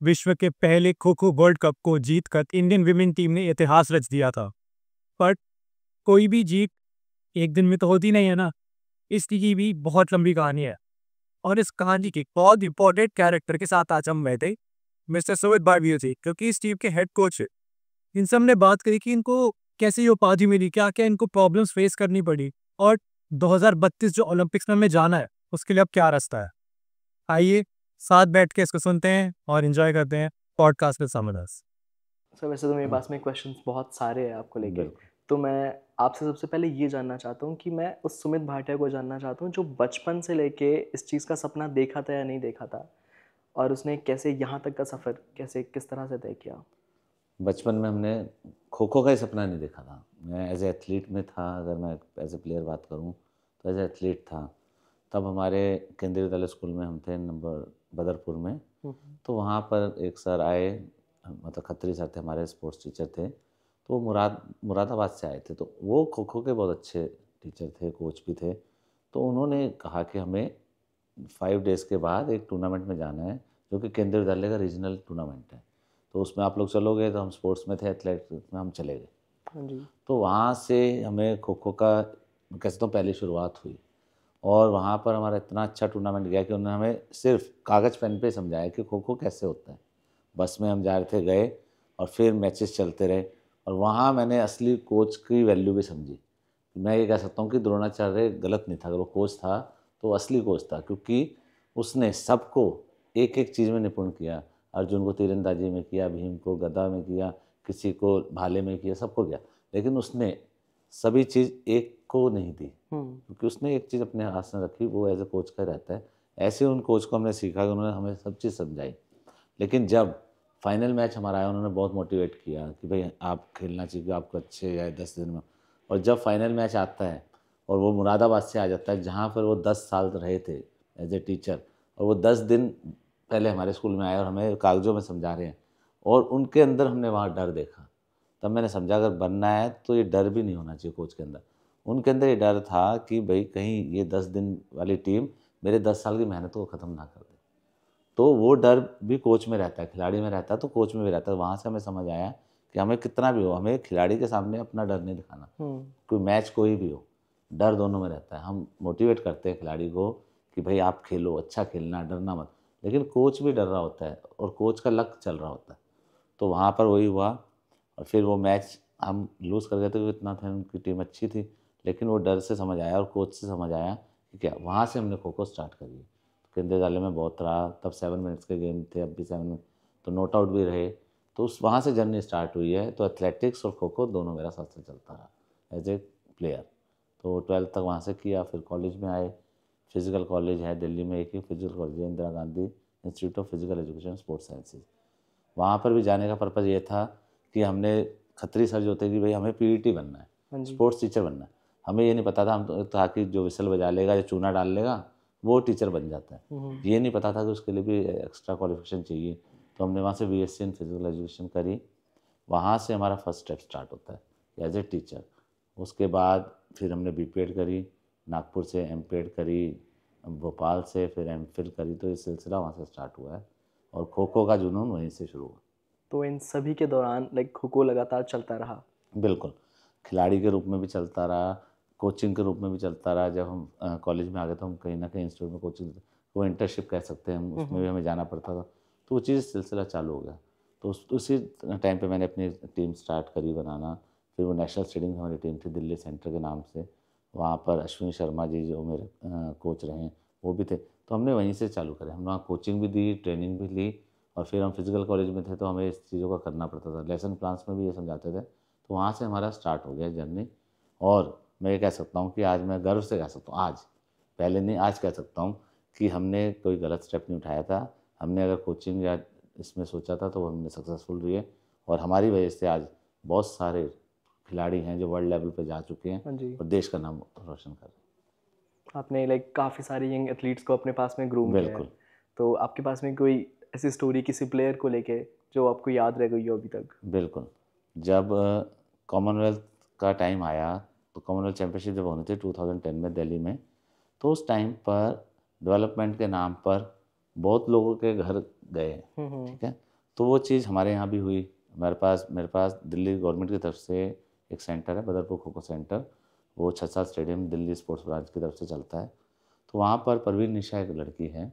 विश्व के पहले खो खो वर्ल्ड कप को जीतकर इंडियन विमेन टीम ने इतिहास रच दिया था। पर कोई भी जीत एक दिन में तो होती नहीं है ना। इसकी भी बहुत लंबी कहानी है और इस कहानी के बहुत इंपॉर्टेंट कैरेक्टर के साथ आज हम बैठे मिस्टर सुमित बारवीर जी, क्योंकि इस टीम के हेड कोच है। इनसे हमने बात करी कि इनको कैसे ये उपाधि मिली, क्या क्या इनको प्रॉब्लम्स फेस करनी पड़ी और 2032 जो ओलंपिक्स में हमें जाना है उसके लिए अब क्या रास्ता है। आइए साथ बैठ के इसको सुनते हैं और एंजॉय करते हैं पॉडकास्ट विद समरस। सर वैसे तो मेरे पास में क्वेश्चंस बहुत सारे हैं आपको लेके। बिल्कुल। तो मैं आपसे सबसे पहले ये जानना चाहता हूँ कि मैं उस सुमित भाटिया को जानना चाहता हूँ जो बचपन से लेके इस चीज़ का सपना देखा था या नहीं देखा था, और उसने कैसे यहाँ तक का सफ़र कैसे किस तरह से तय किया। बचपन में हमने खो खो का ही सपना नहीं देखा था। मैं एज ए एथलीट में था, अगर मैं एज ए प्लेयर बात करूं तो एज ए एथलीट था। तब हमारे केंद्रीय विद्यालय स्कूल में हम थे नंबर बदरपुर में। तो वहाँ पर एक सर आए, मतलब खत्री सर थे, हमारे स्पोर्ट्स टीचर थे। तो वो मुरादाबाद से आए थे। तो वो खो खो के बहुत अच्छे टीचर थे, कोच भी थे। तो उन्होंने कहा कि हमें 5 डेज़ के बाद एक टूर्नामेंट में जाना है, जो कि केंद्रीय विद्यालय का रीजनल टूर्नामेंट है। तो उसमें आप लोग चलोगे? तो हम स्पोर्ट्स में थे, एथलेटिक्स में हम चले गए। हाँ जी। तो वहाँ से हमें खो खो का कैसे तो पहली शुरुआत हुई, और वहाँ पर हमारा इतना अच्छा टूर्नामेंट गया कि उन्होंने हमें सिर्फ कागज़ पेन पे समझाया कि खो खो कैसे होता है। बस में हम जा रहे थे, गए और फिर मैचेस चलते रहे। और वहाँ मैंने असली कोच की वैल्यू भी समझी। मैं ये कह सकता हूँ कि द्रोणाचार्य गलत नहीं था। अगर वो कोच था तो वो असली कोच था, क्योंकि उसने सबको एक एक चीज़ में निपुण किया। अर्जुन को तीरंदाजी में किया, भीम को गदा में किया, किसी को भाले में किया, सबको किया। लेकिन उसने सभी चीज़ एक को नहीं दी, क्योंकि उसने एक चीज़ अपने हाथ में रखी, वो एज ए कोच का रहता है। ऐसे उन कोच को हमने सीखा कि उन्होंने हमें सब चीज़ समझाई। लेकिन जब फाइनल मैच हमारा आया, उन्होंने बहुत मोटिवेट किया कि भाई आप खेलना चाहिए, आपको अच्छे आए 10 दिन में। और जब फाइनल मैच आता है और वो मुरादाबाद से आ जाता है, जहाँ पर वो 10 साल रहे थे एज ए टीचर, और वो 10 दिन पहले हमारे स्कूल में आए और हमें कागज़ों में समझा रहे हैं, और उनके अंदर हमने वहाँ डर देखा। तब मैंने समझा अगर बनना है तो ये डर भी नहीं होना चाहिए कोच के अंदर। उनके अंदर ये डर था कि भाई कहीं ये 10 दिन वाली टीम मेरे 10 साल की मेहनत को ख़त्म ना कर दे। तो वो डर भी कोच में रहता है, खिलाड़ी में रहता है, तो कोच में भी रहता है। वहाँ से हमें समझ आया कि हमें कितना भी हो, हमें खिलाड़ी के सामने अपना डर नहीं दिखाना। कोई मैच कोई भी हो, डर दोनों में रहता है। हम मोटिवेट करते हैं खिलाड़ी को कि भाई आप खेलो, अच्छा खेलना, डरना मत। लेकिन कोच भी डर रहा होता है और कोच का लक चल रहा होता है। तो वहाँ पर वही हुआ, और फिर वो मैच हम लूज़ कर गए थे क्योंकि इतना था, उनकी टीम अच्छी थी। लेकिन वो डर से समझ आया और कोच से समझ आया कि क्या, वहाँ से हमने खो खो स्टार्ट करी। केंद्रीय विद्यालय में बहुत रहा, तब 7 मिनट्स के गेम थे, अब भी 7 मिनट, तो नॉट आउट भी रहे। तो उस वहाँ से जर्नी स्टार्ट हुई है। तो एथलेटिक्स और खो खो दोनों मेरा साथ से चलता रहा एज ए प्लेयर। तो 12th तक वहाँ से किया, फिर कॉलेज में आए। फिज़िकल कॉलेज है दिल्ली में, एक ही फिज़िकल कॉलेज है, Indira Gandhi institute of physical education sports sciences. वहाँ पर भी जाने का पर्पज़ ये था कि हमने खत्री सर जो थे कि भाई हमें पीईटी बनना है, स्पोर्ट्स टीचर बनना है। हमें ये नहीं पता था, हम तो था कि जो विसल बजा लेगा या चूना डाल लेगा वो टीचर बन जाता है। ये नहीं पता था कि उसके लिए भी एक्स्ट्रा क्वालिफिकेशन चाहिए। तो हमने वहाँ से बीएससी इन फिजिकल एजुकेशन करी। वहाँ से हमारा फर्स्ट स्टेप स्टार्ट होता है एज ए टीचर। उसके बाद फिर हमने बीपीएड करी, नागपुर से एमपीएड करी, भोपाल से फिर एमफिल करी। तो ये सिलसिला वहाँ से स्टार्ट हुआ है और खो खो का जुनून वहीं से शुरू हुआ। तो इन सभी के दौरान लाइक खो खो लगातार चलता रहा। बिल्कुल, खिलाड़ी के रूप में भी चलता रहा, कोचिंग के रूप में भी चलता रहा। जब हम कॉलेज में आ गए तो हम कहीं ना कहीं इंस्टीट्यूट में कोचिंग, वो इंटर्नशिप कह सकते हैं हम, उसमें भी हमें जाना पड़ता था। तो वो चीज़ सिलसिला चालू हो गया। तो उसी टाइम पे मैंने अपनी टीम स्टार्ट करी बनाना। फिर वो नेशनल स्टेडियम हमारी टीम थी दिल्ली सेंटर के नाम से। वहाँ पर अश्विनी शर्मा जी जो मेरे कोच रहे हैं वो भी थे। तो हमने वहीं से चालू करें, हम वहाँ कोचिंग भी दी, ट्रेनिंग भी ली। और फिर हम फिजिकल कॉलेज में थे तो हमें इस चीज़ों का करना पड़ता था, लेसन प्लान्स में भी ये समझाते थे। तो वहाँ से हमारा स्टार्ट हो गया जर्नी। और मैं ये कह सकता हूँ कि आज मैं गर्व से कह सकता हूँ, आज, पहले नहीं, आज कह सकता हूँ कि हमने कोई गलत स्टेप नहीं उठाया था। हमने अगर कोचिंग या इसमें सोचा था तो हमने सक्सेसफुल रही है। और हमारी वजह से आज बहुत सारे खिलाड़ी हैं जो वर्ल्ड लेवल पे जा चुके हैं और देश का नाम रोशन कर रहे हैं। आपने लाइक काफ़ी सारे यंग एथलीट्स को अपने पास में ग्रूम किया है। बिल्कुल। तो आपके पास में कोई ऐसी स्टोरी किसी प्लेयर को लेके जो आपको याद रह गई हो अभी तक? बिल्कुल। जब कॉमनवेल्थ का टाइम आया, तो कॉमनवेल्थ चैम्पियनशिप जब होनी थी 2010 में दिल्ली में, तो उस टाइम पर डेवलपमेंट के नाम पर बहुत लोगों के घर गए, ठीक है। तो वो चीज़ हमारे यहाँ भी हुई। मेरे पास दिल्ली गवर्नमेंट की तरफ से एक सेंटर है, बदरपुर खो खो सेंटर, वो छत्ता स्टेडियम दिल्ली स्पोर्ट्स ब्रांच की तरफ से चलता है। तो वहाँ पर परवीन निशा एक लड़की है,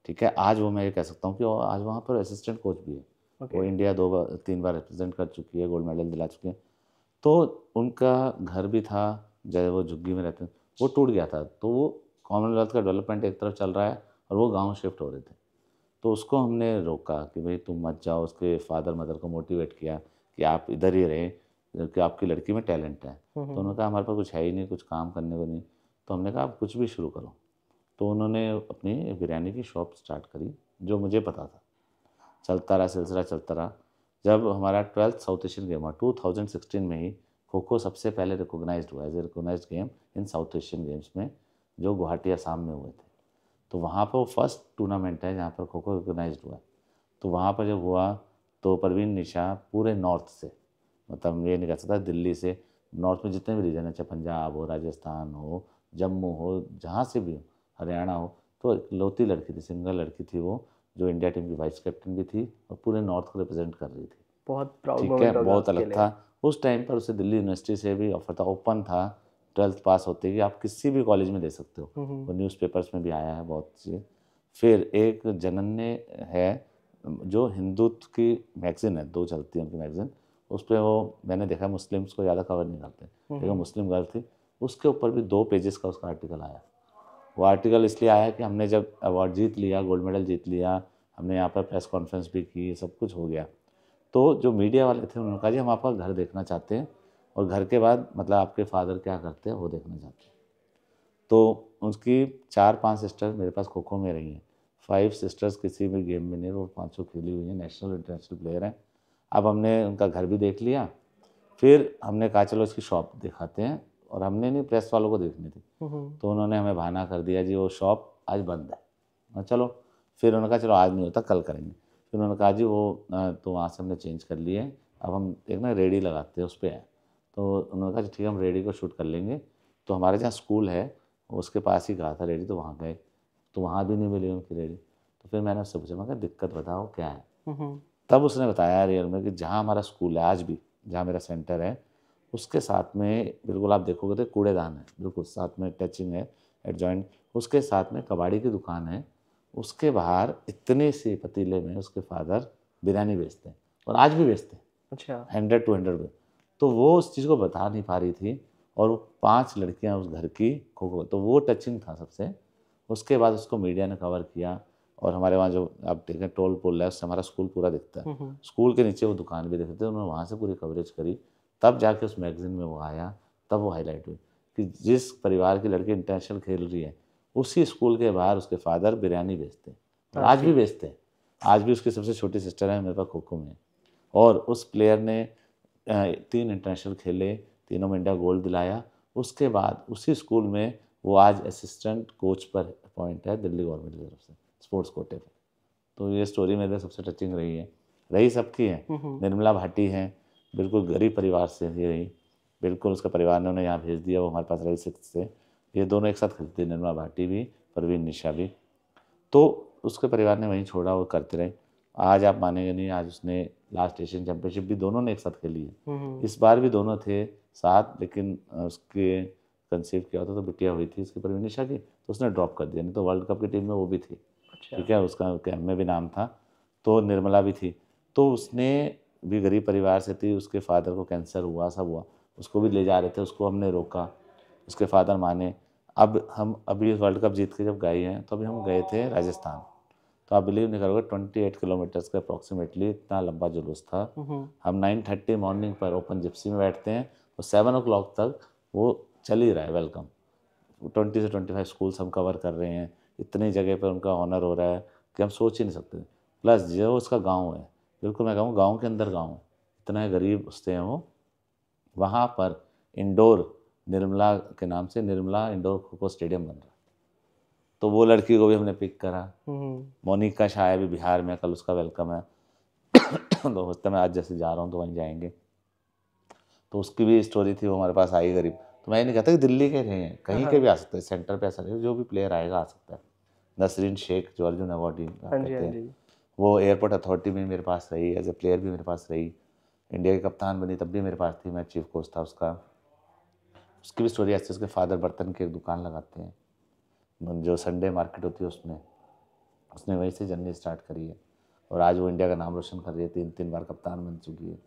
ठीक है। आज वो मैं ये कह सकता हूँ कि आज वहाँ पर असिस्टेंट कोच भी है। वो इंडिया 3 बार रिप्रेजेंट कर चुकी है, गोल्ड मेडल दिला चुकी है। तो उनका घर भी था, जब वो झुग्गी में रहते हैं, वो टूट गया था। तो वो कॉमनवेल्थ का डेवलपमेंट एक तरफ चल रहा है और वो गाँव शिफ्ट हो रहे थे। तो उसको हमने रोका कि भाई तुम मत जाओ। उसके फादर मदर को मोटिवेट किया कि आप इधर ही रहें, कि आपकी लड़की में टैलेंट है। तो उन्होंने कहा हमारे पास कुछ है ही नहीं, कुछ काम करने को नहीं। तो हमने कहा आप कुछ भी शुरू करो। तो उन्होंने अपनी बिरयानी की शॉप स्टार्ट करी, जो मुझे पता था। चलता रहा, सिलसिला चलता रहा। जब हमारा 12th साउथ एशियन गेम हुआ 2016 में ही, खो खो सबसे पहले रिकोगनाइज्ड हुआ as a recognised game in South Asian Games में, जो गुवाहाटी असम में हुए थे। तो वहाँ पर वो फर्स्ट टूर्नामेंट है जहाँ पर खो खो रिकोगनाइज्ड हुआ। तो वहाँ पर जब हुआ तो परवीन निशा पूरे नॉर्थ से, मतलब ये नहीं कह सकता दिल्ली से, नॉर्थ में जितने भी रीजन है, चाहे पंजाब हो, राजस्थान हो, जम्मू हो, जहाँ से भी हो, हरियाणा हो, तो इकलौती लड़की थी, सिंगल लड़की थी वो, जो इंडिया टीम की वाइस कैप्टन भी थी और पूरे नॉर्थ को रिप्रेजेंट कर रही थी। बहुत प्राउड ठीक है, मोमेंट होगा बहुत आपके अलग लिए। था। उस टाइम पर उसे दिल्ली यूनिवर्सिटी से भी ऑफर था, ओपन था, 12th पास होते ही आप किसी भी कॉलेज में दे सकते हो। वो न्यूज़पेपर्स में भी आया है बहुत चीज़। फिर एक जनन्य है जो हिंदुत्व की मैगज़ीन है, 2 चलती है उनकी मैगज़ीन, उस पर वो मैंने देखा, मुस्लिम्स को ज़्यादा कवर नहीं करते, लेकिन मुस्लिम गर्ल थी, उसके ऊपर भी 2 पेजेस का उसका आर्टिकल आया। वो आर्टिकल इसलिए आया कि हमने जब अवार्ड जीत लिया, गोल्ड मेडल जीत लिया, हमने यहाँ पर प्रेस कॉन्फ्रेंस भी की, सब कुछ हो गया। तो जो मीडिया वाले थे उन्होंने कहा जी हम आपका घर देखना चाहते हैं और घर के बाद मतलब आपके फादर क्या करते हैं वो देखना चाहते हैं। तो उसकी 4-5 सिस्टर मेरे पास खो खो में रही हैं। 5 सिस्टर्स किसी भी गेम में नहीं, वो 5 खेली हुई हैं, नेशनल इंटरनेशनल प्लेयर हैं। अब हमने उनका घर भी देख लिया, फिर हमने कहा चलो इसकी शॉप दिखाते हैं, और हमने नहीं, प्रेस वालों को देखनी थी। तो उन्होंने हमें बहाना कर दिया जी वो शॉप आज बंद है। चलो, फिर उन्होंने कहा चलो आज नहीं होता कल करेंगे। फिर उन्होंने कहा जी वो तो वहाँ से हमने चेंज कर लिए, अब हम एक ना रेडी लगाते हैं उस पर है। तो उन्होंने कहा ठीक है हम रेडी को शूट कर लेंगे। तो हमारे जहाँ स्कूल है उसके पास ही कहा था रेडी, तो वहाँ गए, तो वहाँ भी नहीं मिली उनकी रेडी। तो फिर मैंने उससे पूछा, मैं कहा दिक्कत बताओ क्या है। तब उसने बताया रियल में कि जहाँ हमारा स्कूल है आज भी, जहाँ मेरा सेंटर है, उसके साथ में बिल्कुल आप देखोगे तो कूड़ेदान है, बिल्कुल साथ में टचिंग है, एडजॉइंट, उसके साथ में कबाड़ी की दुकान है, उसके बाहर इतने से पतीले में उसके फादर बिरयानी बेचते हैं और आज भी बेचते हैं। अच्छा। 100-200 तो वो उस चीज़ को बता नहीं पा रही थी, और वो 5 लड़कियां उस घर की खो खो, तो वो टचिंग था सबसे। उसके बाद उसको मीडिया ने कवर किया, और हमारे वहाँ जो आप देखें टोल पुल है उससे हमारा स्कूल पूरा दिखता है, स्कूल के नीचे वो दुकान भी दिखते थे, उन्होंने वहाँ से पूरी कवरेज करी। तब जाके उस मैगज़ीन में वो आया, तब वो हाईलाइट हुई कि जिस परिवार की लड़की इंटरनेशनल खेल रही है उसी स्कूल के बाहर उसके फादर बिरयानी बेचते हैं, और आज भी बेचते हैं। आज भी उसकी सबसे छोटी सिस्टर है मेरे पास खो खो में, और उस प्लेयर ने 3 इंटरनेशनल खेले, तीनों में इंडिया गोल्ड दिलाया। उसके बाद उसी स्कूल में वो आज असिस्टेंट कोच पर अपॉइंट है दिल्ली गवर्नमेंट की तरफ से, स्पोर्ट्स कोटे पे। तो ये स्टोरी मेरे सबसे टचिंग रही है, रही सबकी है। निर्मला भाटी हैं, बिल्कुल गरीब परिवार से ही रही, बिल्कुल उसका परिवार ने उन्हें यहाँ भेज दिया, वो हमारे पास रही 6th से। ये दोनों एक साथ खेलती थी, निर्मला भाटी भी, परवीन निशा भी। तो उसके परिवार ने वहीं छोड़ा, वो करते रहे। आज आप मानेंगे नहीं, आज उसने लास्ट एशियन चैंपियनशिप भी दोनों ने एक साथ खेली है। इस बार भी दोनों थे साथ, लेकिन उसके कंसीव किया होता तो बिटिया हुई थी उसकी परवीन निशा की, तो उसने ड्रॉप कर दिया, नहीं तो वर्ल्ड कप की टीम में वो भी थी। ठीक है, उसका कैम में भी नाम था। तो निर्मला भी थी, तो उसने भी गरीब परिवार से थी, उसके फादर को कैंसर हुआ, सब हुआ, उसको भी ले जा रहे थे, उसको हमने रोका, उसके फादर माने। अब हम अभी वर्ल्ड कप जीत के जब गए हैं तो अभी हम गए थे राजस्थान, तो आप बिलीव नहीं करोगे 28 किलोमीटर्स का अप्रॉक्सीमेटली इतना लंबा जुलूस था। हम 9:30 मॉर्निंग पर ओपन जिप्सी में बैठते हैं, तो 7 o'clock तक वो चल ही रहा है वेलकम। 20 से 25 स्कूल्स हम कवर कर रहे हैं, इतनी जगह पर उनका ऑनर हो रहा है कि हम सोच ही नहीं सकते। प्लस जो उसका गांव है, बिल्कुल मैं कहूँ गांव के अंदर गांव है, इतना गरीब उससे हैं वो। वहाँ पर इंडोर निर्मला के नाम से निर्मला इंडोर खो खो स्टेडियम बन रहा है, तो वो लड़की को भी हमने पिक करा। मोनिका शाह भी बिहार में, कल उसका वेलकम है। तो होता मैं आज जैसे जा रहा हूँ तो वहीं जाएंगे, तो उसकी भी स्टोरी थी, वो हमारे पास आई गरीब। तो मैं ये नहीं कहता कि दिल्ली के रहे हैं, कहीं के भी आ सकते हैं, सेंटर पे ऐसा नहीं, जो भी प्लेयर आएगा आ सकता है। नसरीन शेख जो अर्जुन अवार्डी कहते हैं, वो एयरपोर्ट अथॉरिटी में मेरे पास रही, एज ए प्लेयर भी मेरे पास रही, इंडिया की कप्तान बनी तब भी मेरे पास थी, मैं चीफ कोच था उसका। उसकी भी स्टोरी ऐसी, उसके फादर बर्तन की एक दुकान लगाते हैं, जो संडे मार्केट होती है उसमें, उसने वहीं से जर्नी स्टार्ट करी है और आज वो इंडिया का नाम रोशन कर रही है, 3 बार कप्तान बन चुकी है।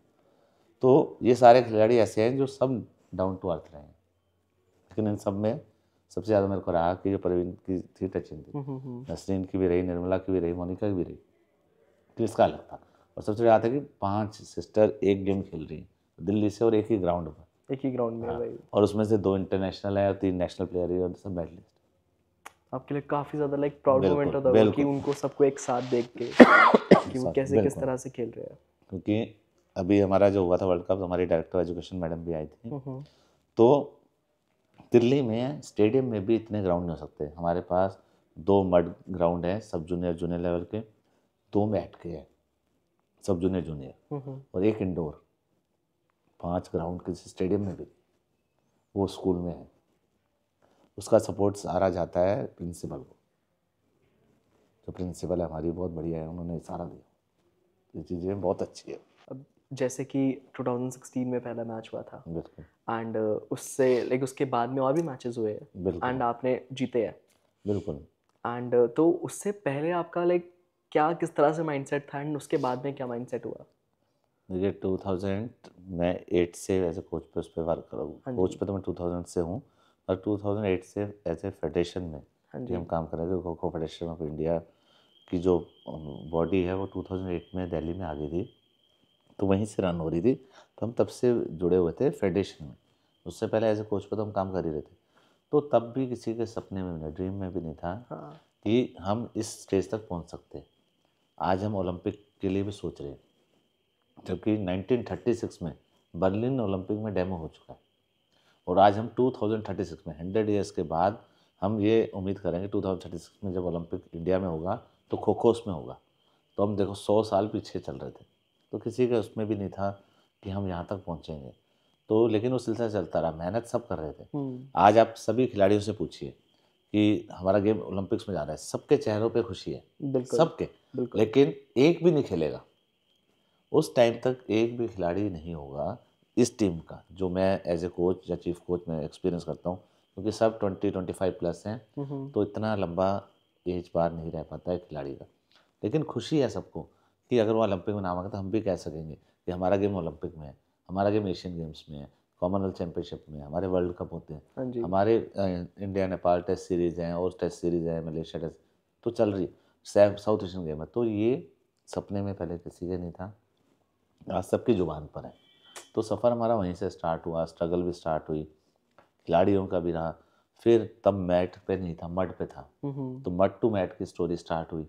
तो ये सारे खिलाड़ी ऐसे हैं जो सब डाउन टू अर्थ रहे हैं, लेकिन इन सब में सबसे ज़्यादा मेरे को रहा कि जो प्रवीण की थी टचिंग थी, नसरीन की भी रही, निर्मला की भी रही, मोनिका की भी रही, तो इसका अलग था। और सबसे ज़्यादा था कि 5 सिस्टर एक गेम खेल रही हैं दिल्ली से और एक ही ग्राउंड पर, एक ही ग्राउंड में। हाँ, भाई और उसमें से 2 इंटरनेशनल है और 3 नेशनल प्लेयर है और सब मेडलिस्ट। आपके लिए काफ़ी ज़्यादा लाइक प्राउड मोमेंट बिल्कुल होता होगा कि बिल्कुल उनको सबको एक साथ देख के कि वो Sorry, कैसे किस बिल्कुल। तरह से खेल रहे हैं। क्योंकि अभी हमारा जो हुआ था वर्ल्ड कप, हमारी डायरेक्टर एजुकेशन मैडम भी आई थी, हम्म, तो दिल्ली में स्टेडियम में भी इतने ग्राउंड नहीं हो सकते। हमारे पास 2 मड ग्राउंड हैं सब जूनियर लेवल के, 2 मैट के हैं सब जूनियर और 1 इंडोर, 5 ग्राउंड किसी स्टेडियम में भी, वो स्कूल में है। उसका सपोर्ट सारा जाता है प्रिंसिपल को, जो प्रिंसिपल है हमारी बहुत बढ़िया है, उन्होंने सारा दिया। ये चीज़ें बहुत अच्छी है। अब जैसे कि 2016 में पहला मैच हुआ था बिल्कुल एंड उससे लाइक उसके बाद में और भी मैचेस हुए हैं बिल्कुल एंड आपने जीते हैं बिल्कुल। एंड तो उससे पहले आपका लाइक क्या किस तरह से माइंडसेट था एंड उसके बाद में क्या माइंडसेट हुआ? देखिए 2000 मैं 8 से एज ए कोच पे उस पर वर्क कर, हाँ कोच जी, पे तो मैं 2000 से हूँ, और 2008 से एज ए फेडरेशन में हाँ भी जी। हम काम कर रहे थे। Kho kho federation of India की जो बॉडी है वो 2008 में दिल्ली में आ गई थी, तो वहीं से रन हो रही थी, तो हम तब से जुड़े हुए थे फेडरेशन में। उससे पहले एज ए कोच पे तो हम काम कर ही रहे थे, तो तब भी किसी के सपने में भी नहीं, ड्रीम में भी नहीं था हाँ कि हम इस स्टेज तक पहुंच सकते। आज हम ओलंपिक के लिए भी सोच रहे हैं, जबकि 1936 में बर्लिन ओलंपिक में डेमो हो चुका है, और आज हम 2036 में 100 ईयर्स के बाद हम ये उम्मीद करेंगे 2036 में जब ओलंपिक इंडिया में होगा तो खो खो उसमें होगा। तो हम देखो 100 साल पीछे चल रहे थे, तो किसी के उसमें भी नहीं था कि हम यहाँ तक पहुँचेंगे। तो लेकिन वो सिलसिला चलता रहा, मेहनत सब कर रहे थे। आज आप सभी खिलाड़ियों से पूछिए कि हमारा गेम ओलंपिक्स में जा रहा है, सबके चेहरों पे खुशी है, बिल्कुल सबके, बिल्कुल। लेकिन एक भी नहीं खेलेगा। उस टाइम तक एक भी खिलाड़ी नहीं होगा इस टीम का, जो मैं एज ए कोच या चीफ कोच में एक्सपीरियंस करता हूँ, क्योंकि सब 20-25 प्लस हैं, तो इतना लंबा एज बार नहीं रह पाता है खिलाड़ी का। लेकिन खुशी है सबको कि अगर वो ओलंपिक में नाम आएगा तो हम भी कह सकेंगे कि हमारा गेम ओलंपिक में है, हमारा गेम एशियन गेम्स में है, कॉमनवेल्थ चैंपियनशिप में है, हमारे वर्ल्ड कप होते हैं, हाँ जी, हमारे इंडिया नेपाल टेस्ट सीरीज़ हैं और टेस्ट सीरीज़ है, मलेशिया टेस्ट तो चल रही, साउथ एशियन गेम है। तो ये सपने में पहले किसी के नहीं था, आज सबकी जुबान पर है। तो सफ़र हमारा वहीं से स्टार्ट हुआ, स्ट्रगल भी स्टार्ट हुई, खिलाड़ियों का भी रहा। फिर तब मैट पे नहीं था, मड पे था, तो मड टू मैट की स्टोरी स्टार्ट हुई,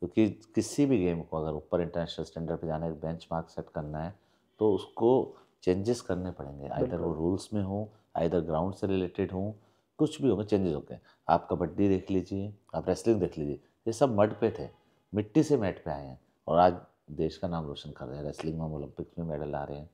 क्योंकि किसी भी गेम को अगर ऊपर इंटरनेशनल स्टैंडर्ड पे जाना है, बेंचमार्क सेट करना है, तो उसको चेंजेस करने पड़ेंगे, आइदर वो रूल्स में हो, आइदर ग्राउंड से रिलेटेड हो, कुछ भी होगा चेंजेस होते हैं। आप कबड्डी देख लीजिए, आप रेसलिंग देख लीजिए, ये सब मड पे थे, मिट्टी से मैट पे आए हैं, और आज देश का नाम रोशन कर रहे हैं। रेसलिंग में हम ओलंपिक्स में मेडल ला रहे हैं,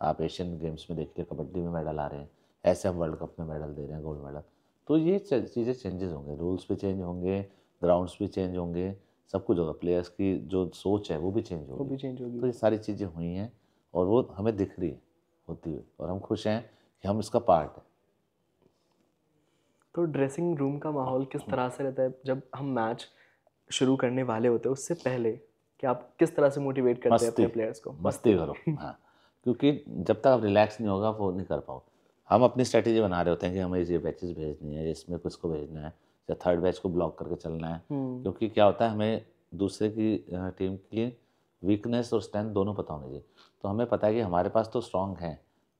आप एशियन गेम्स में देखिए कबड्डी में मेडल आ रहे हैं, ऐसे हम वर्ल्ड कप में मेडल दे रहे हैं, गोल्ड मेडल। तो ये चीज़ें चेंजेस होंगे, रूल्स भी चेंज होंगे, ग्राउंड्स भी चेंज होंगे, सब कुछ होगा, प्लेयर्स की जो सोच है वो भी चेंज वो होगी। भी चेंज होगी। तो ये सारी चीज़ें हुई हैं और वो हमें दिख रही है होती हुई, और हम खुश हैं कि हम इसका पार्ट हैं। तो ड्रेसिंग रूम का माहौल किस तरह से रहता है जब हम मैच शुरू करने वाले होते हैं उससे पहले, कि आप किस तरह से मोटिवेट करते हैं मस्ती, अपने प्लेयर्स को? मस्ती करो, हाँ, क्योंकि जब तक आप रिलैक्स नहीं होगा आप वो नहीं कर पाओ। हम अपनी स्ट्रैटेजी बना रहे होते हैं कि हमें ये बैचेस भेजनी है, इसमें किसको भेजना है, या थर्ड बैच को ब्लॉक करके चलना है, क्योंकि क्या होता है हमें दूसरे की टीम की वीकनेस और स्ट्रेंथ दोनों पता होनी चाहिए। तो हमें पता है कि हमारे पास तो स्ट्रॉन्ग हैं,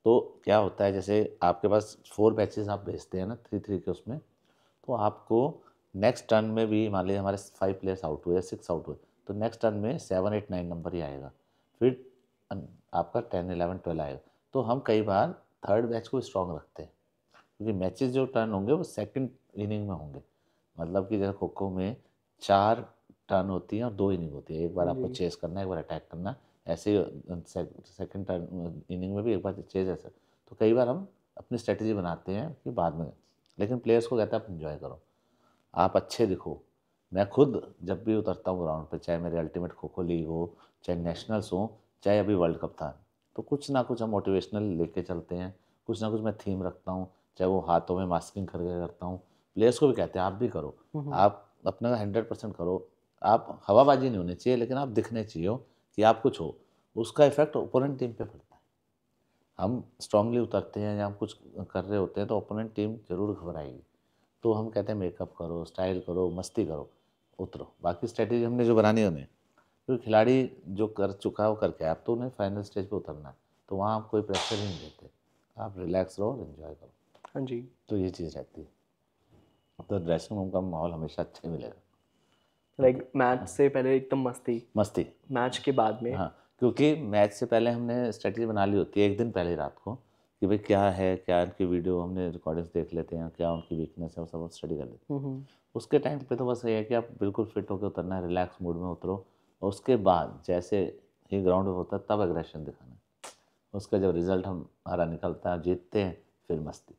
तो क्या होता है जैसे आपके पास 4 बैचेस आप भेजते हैं ना 3-3 के उसमें, तो आपको नेक्स्ट टर्न में भी मान लीजिए हमारे 5 प्लेयर्स आउट हुए या 6 आउट हुए, तो नेक्स्ट टर्न में 7, 8, 9 नंबर ही आएगा, फिर आपका 10, 11, 12 आएगा। तो हम कई बार थर्ड बैच को स्ट्रॉन्ग रखते हैं, क्योंकि मैचेस जो टर्न होंगे वो सेकंड इनिंग में होंगे। मतलब कि जैसे खो खो में 4 टर्न होती हैं और 2 इनिंग होती है, एक बार हाँ आपको जी, चेस करना है, एक बार अटैक करना, ऐसे ही सेकंड टर्न इनिंग में भी एक बार चेज ऐसा। तो कई बार हम अपनी स्ट्रेटेजी बनाते हैं कि बाद में, लेकिन प्लेयर्स को कहते हैं आप इन्जॉय करो, आप अच्छे दिखो, मैं खुद जब भी उतरता हूँ ग्राउंड पे, चाहे मेरी अल्टीमेट खो खो लीग हो, चाहे नेशनल्स हो, चाहे अभी वर्ल्ड कप था, तो कुछ ना कुछ हम मोटिवेशनल लेके चलते हैं, कुछ ना कुछ मैं थीम रखता हूँ, चाहे वो हाथों में मास्किंग करके करता हूँ। प्लेयर्स को भी कहते हैं आप भी करो, आप अपना 100% करो, आप हवाबाजी नहीं होनी चाहिए, लेकिन आप दिखने चाहिए हो कि आप कुछ हो। उसका इफेक्ट ओपोनेंट टीम पे पड़ता है। हम स्ट्रांगली उतरते हैं या हम कुछ कर रहे होते हैं तो ओपोनेंट टीम जरूर घबराएगी। तो हम कहते हैं मेकअप करो, स्टाइल करो, मस्ती करो, उतरो। बाकी स्ट्रेटेजी हमने जो बनानी है उन्हें, क्योंकि खिलाड़ी जो कर चुका है वो करके आया, अब तो उन्हें फाइनल स्टेज पे उतरना है, तो वहाँ आप कोई प्रेशर ही नहीं देते, आप रिलैक्स रहो और एंजॉय करो। हाँ जी। तो ये चीज़ रहती है, तो ड्रेसिंग रूम का माहौल हमेशा अच्छा ही मिलेगा। लाइक मैच से पहले एकदम मस्ती, मस्ती, मैच के बाद में। हाँ, क्योंकि मैच से पहले हमने स्ट्रेटजी बना ली होती है एक दिन पहले रात को, कि भाई क्या है, क्या इनकी वीडियो हमने रिकॉर्डिंग्स देख लेते हैं, क्या उनकी वीकनेस है, वो सब स्टडी कर लेते हैं। उसके टाइम पे तो बस ये है कि आप बिल्कुल फिट होकर उतरना है, रिलैक्स मूड में उतरो, और उसके बाद जैसे ही ग्राउंड में होता है तब एग्रेशन दिखाना है। उसका जब रिजल्ट हमारा निकलता है, जीतते हैं, फिर मस्ती।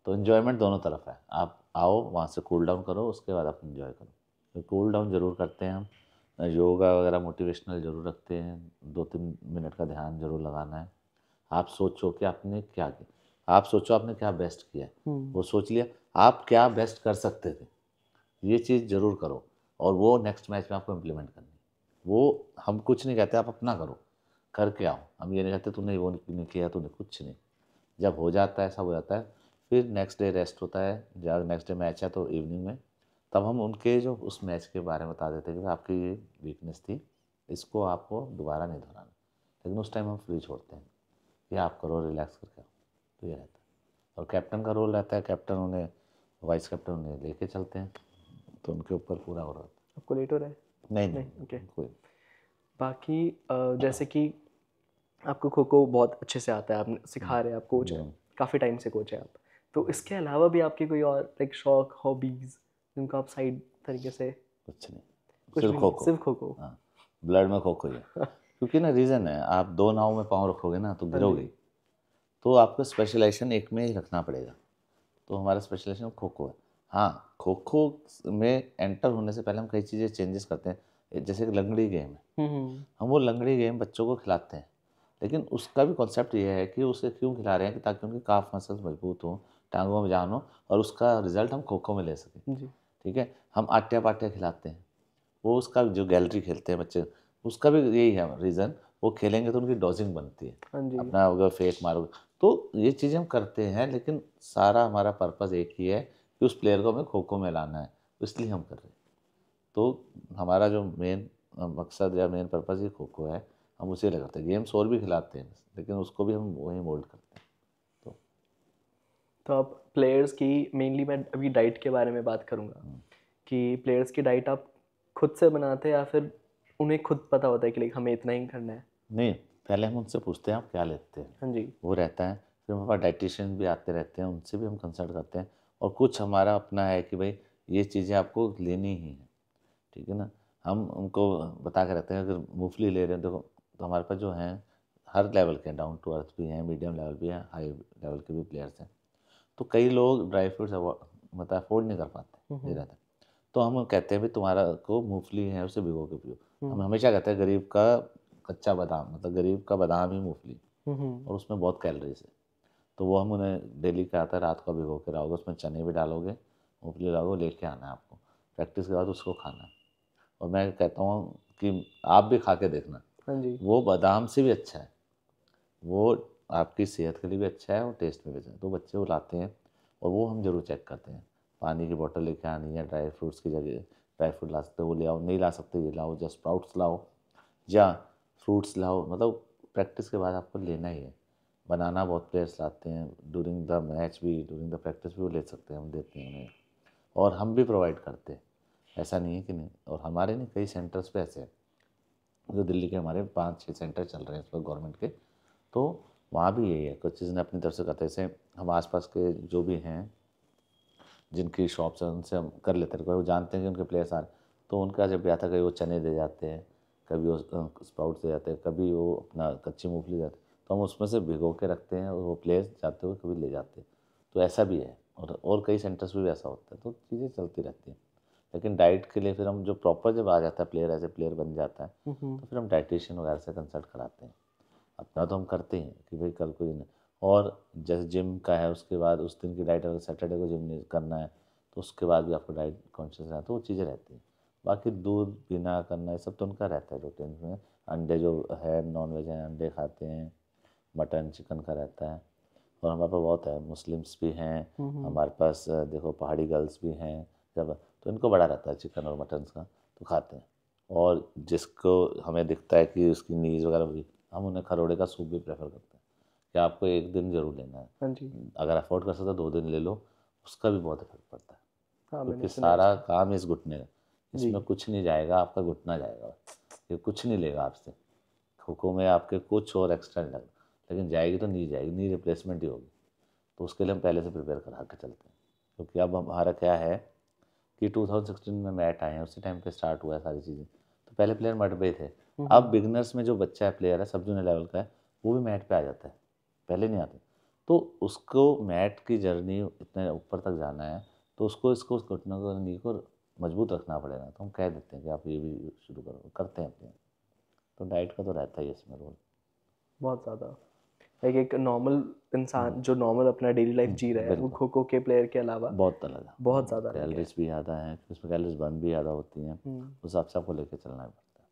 तो इन्जॉयमेंट दोनों तरफ है, आप आओ वहाँ से कूल डाउन करो, उसके बाद आप इन्जॉय करो। तो कूल डाउन ज़रूर करते हैं हम, योगा वगैरह मोटिवेशनल ज़रूर रखते हैं, 2-3 मिनट का ध्यान जरूर लगाना है। आप सोचो कि आपने क्या किया, आप सोचो आपने क्या बेस्ट किया है, वो सोच लिया, आप क्या बेस्ट कर सकते थे, ये चीज़ ज़रूर करो, और वो नेक्स्ट मैच में आपको इम्प्लीमेंट करनी है। वो हम कुछ नहीं कहते, आप अपना करो, करके आओ। हम ये नहीं कहते तूने वो नहीं किया, तूने कुछ नहीं। जब हो जाता है, सब हो जाता है, फिर नेक्स्ट डे रेस्ट होता है, जब नेक्स्ट डे मैच है तो इवनिंग में, तब हम उनके जो उस मैच के बारे में बता देते हैं कि आपकी ये वीकनेस थी, इसको आपको दोबारा नहीं दोहराना। लेकिन उस टाइम हम फ्री छोड़ते हैं कि आप करो, रिलैक्स करके आओ। तो ये रहता है, और कैप्टन का रोल रहता है, कैप्टन उन्हें, वाइस कैप्टन उन्हें लेके चलते हैं, तो उनके ऊपर पूरा हो रहा है। आपको लेट हो रहा है? नहीं नहीं, नहीं, ओके। कोई बाकी जैसे कि आपको खो खो बहुत अच्छे से आता है, आप सिखा रहे हैं, आप कोच हैं, हम्म। काफ़ी टाइम से कोच हैं आप। तो इसके अलावा भी आपके कोई और लाइक शौक, हॉबीज़ जिनको आप साइड तरीके से? कुछ नहीं, कुछ सिर्फ भी खो नहीं, खो। सिर्फ खो खो। हाँ, ब्लड में खो खो ही है। क्योंकि ना रीज़न है, आप दो नाव में पाँव रखोगे ना तो हाँ गिरोगे, जी। तो आपको स्पेशलाइजेशन एक में ही रखना पड़ेगा। तो हमारा स्पेशलाइजेशन खो खो है। हाँ, खो खो में एंटर होने से पहले हम कई चीज़ें चेंजेस करते हैं, जैसे कि लंगड़ी गेम है, हम वो लंगड़ी गेम बच्चों को खिलाते हैं, लेकिन उसका भी कॉन्सेप्ट ये है कि उसे क्यों खिला रहे हैं, कि ताकि उनकी काफ मसल्स मजबूत हों, टांगों में जान हो, और उसका रिजल्ट हम खो खो में ले सकें। जी। ठीक है, हम आट्या पाट्या खिलाते हैं, वो उसका जो गैलरी खेलते हैं बच्चे, उसका भी यही है रीज़न, वो खेलेंगे तो उनकी डोजिंग बनती है, हाँ जी। अपना अगर फेक मारोगे। तो ये चीज़ें हम करते हैं, लेकिन सारा हमारा पर्पज़ एक ही है कि उस प्लेयर को हमें खो खो में लाना है, तो इसलिए हम कर रहे हैं। तो हमारा जो मेन मकसद या मेन पर्पज़ ये खो खो है, हम उसे ले करते हैं। गेम्स और भी खिलाते हैं, लेकिन उसको भी हम वही मोल्ड करते हैं। तो तो आप प्लेयर्स की, मेनली मैं अभी डाइट के बारे में बात करूँगा, कि प्लेयर्स की डाइट आप खुद से बनाते हैं या फिर उन्हें खुद पता होता है कि लाइक हमें इतना ही करना है? नहीं, पहले हम उनसे पूछते हैं आप क्या लेते हैं, हाँ जी। वो रहता है। फिर हमारे पास डाइटिशियन भी आते रहते हैं, उनसे भी हम कंसल्ट करते हैं। और कुछ हमारा अपना है कि भाई ये चीज़ें आपको लेनी ही हैं, ठीक है ना। हम उनको बता के रहते हैं, अगर मूंगफली ले रहे हैं देखो, तो हमारे पास जो हैं हर लेवल के, डाउन टू अर्थ भी हैं, मीडियम लेवल भी हैं, हाई लेवल के भी प्लेयर्स हैं। तो कई लोग ड्राई फ्रूट्स मतलब अफोर्ड नहीं कर पाते, ये रहता है। तो हम कहते हैं भाई तुम्हारा को मूंगफली है उसे भिगो के पियो। हम हमेशा कहते हैं गरीब का कच्चा बादाम, मतलब गरीब का बादाम ही मूंगफली, और उसमें बहुत कैलोरीज है। तो वो हम उन्हें डेली क्या आता है, रात को भिगो के लाओगे, उसमें चने भी डालोगे, मूंगफली डालोगे, लेके आना है आपको, प्रैक्टिस के बाद उसको खाना है। और मैं कहता हूँ कि आप भी खा के देखना, हाँ जी। वो बादाम से भी अच्छा है, वो आपकी सेहत के लिए भी अच्छा है और टेस्ट में भी अच्छा है। तो बच्चे वो लाते हैं, और वो हम जरूर चेक करते हैं। पानी की बोतल लेके आनी है, ड्राई फ्रूट्स की जगह ड्राई फ्रूट ला सकते हो वो ले आओ, नहीं ला सकते ये लाओ, या स्प्राउट्स लाओ या फ्रूट्स लाओ, मतलब प्रैक्टिस के बाद आपको लेना ही है। बनाना बहुत प्लेयर्स लाते हैं, ड्यूरिंग द मैच भी, ड्यूरिंग द प्रैक्टिस भी वो ले सकते हैं, हम देते हैं उन्हें, और हम भी प्रोवाइड करते हैं। ऐसा नहीं है कि नहीं, और हमारे नहीं, कई सेंटर्स पे ऐसे हैं, जो दिल्ली के हमारे 5-6 सेंटर चल रहे हैं इस वक्त गवर्नमेंट के। तो वहाँ भी यही है, कोचेज़ ने अपनी तरफ से कहते हैं, जैसे हम आसपास के जो भी हैं जिनकी शॉप्स हैं उनसे हम कर लेते हैं, वो जानते हैं कि उनके प्लेयर्स आ रहे हैं, तो उनका जब भी आता है कभी वो चने दे जाते हैं, कभी वो स्प्राउट्स दे जाते हैं, कभी वो अपना कच्ची मूंगफली दे जाते हैं, तो हम उसमें से भिगो के रखते हैं, और वो प्लेयर्स जाते हुए कभी ले जाते हैं। तो ऐसा भी है, और कई सेंटर्स में भी ऐसा होता है, तो चीज़ें चलती रहती हैं। लेकिन डाइट के लिए फिर हम जो प्रॉपर जब आ जाता है प्लेयर, एज ए प्लेयर बन जाता है, हम्म। तो फिर हम डाइटिशियन वगैरह से कंसल्ट कराते हैं। अपना तो हम करते ही हैं कि भाई कल को दिन, और जैसे जिम का है उसके बाद उस दिन की डाइट, अगर सैटरडे को जिम नहीं करना है तो उसके बाद भी आपको डाइट कॉन्शियस रहना, तो वो चीज़ें रहती हैं। बाकी दूध पीना करना, ये सब तो उनका रहता है रूटीन में। अंडे जो है, नॉन वेज है, अंडे खाते हैं, मटन चिकन का रहता है। और हमारे पास बहुत है, मुस्लिम्स भी हैं हमारे पास, देखो पहाड़ी गर्ल्स भी हैं जब, तो इनको बड़ा रहता है चिकन और मटन का, तो खाते हैं। और जिसको हमें दिखता है कि उसकी नीज वगैरह भी, हम उन्हें खरोड़े का सूप भी प्रेफर करते हैं कि आपको एक दिन जरूर लेना है। हाँ जी। अगर अफोर्ड कर सकते हो 2 दिन ले लो, उसका भी बहुत इफेक्ट पड़ता है। हाँ, मैंने क्योंकि सुना है सारा इसका। काम इस घुटने का, जी। इसमें कुछ नहीं जाएगा, आपका घुटना जाएगा, ये कुछ नहीं लेगा आपसे। खो खो में आपके कुछ और एक्स्ट्रा नहीं लगता, लेकिन जाएगी तो नहीं जाएगी, नी रिप्लेसमेंट ही होगी। तो उसके लिए हम पहले से प्रिपेयर करा के चलते हैं। क्योंकि अब हमारा क्या है कि 2016 में मैट आए हैं, उसी टाइम पे स्टार्ट हुआ है सारी चीज़ें। तो पहले प्लेयर मैट पे थे, अब बिगनर्स में जो बच्चा है, प्लेयर है, सब जूनियर लेवल का है, वो भी मैट पे आ जाता है, पहले नहीं आते। तो उसको मैट की जर्नी इतने ऊपर तक जाना है, तो उसको इसको उस घुटने को, नी को मजबूत रखना पड़ेगा। तो हम कह देते हैं कि आप ये भी शुरू करो, करते हैं अपने। तो डाइट का तो रहता ही है इसमें रोल। बहुत ज़्यादा। लाइक एक नॉर्मल इंसान जो नॉर्मल अपना डेली लाइफ जी रहा है, वो बिल्कुल, खो खो के प्लेयर के अलावा बहुत अलग है। बहुत ज़्यादा अलग है। कैलोरीज भी ज़्यादा हैं, उसमें कैलोरीज बर्न भी ज़्यादा होती हैं, हम्म। उस हिसाब से आपको लेके चलना पड़ता है।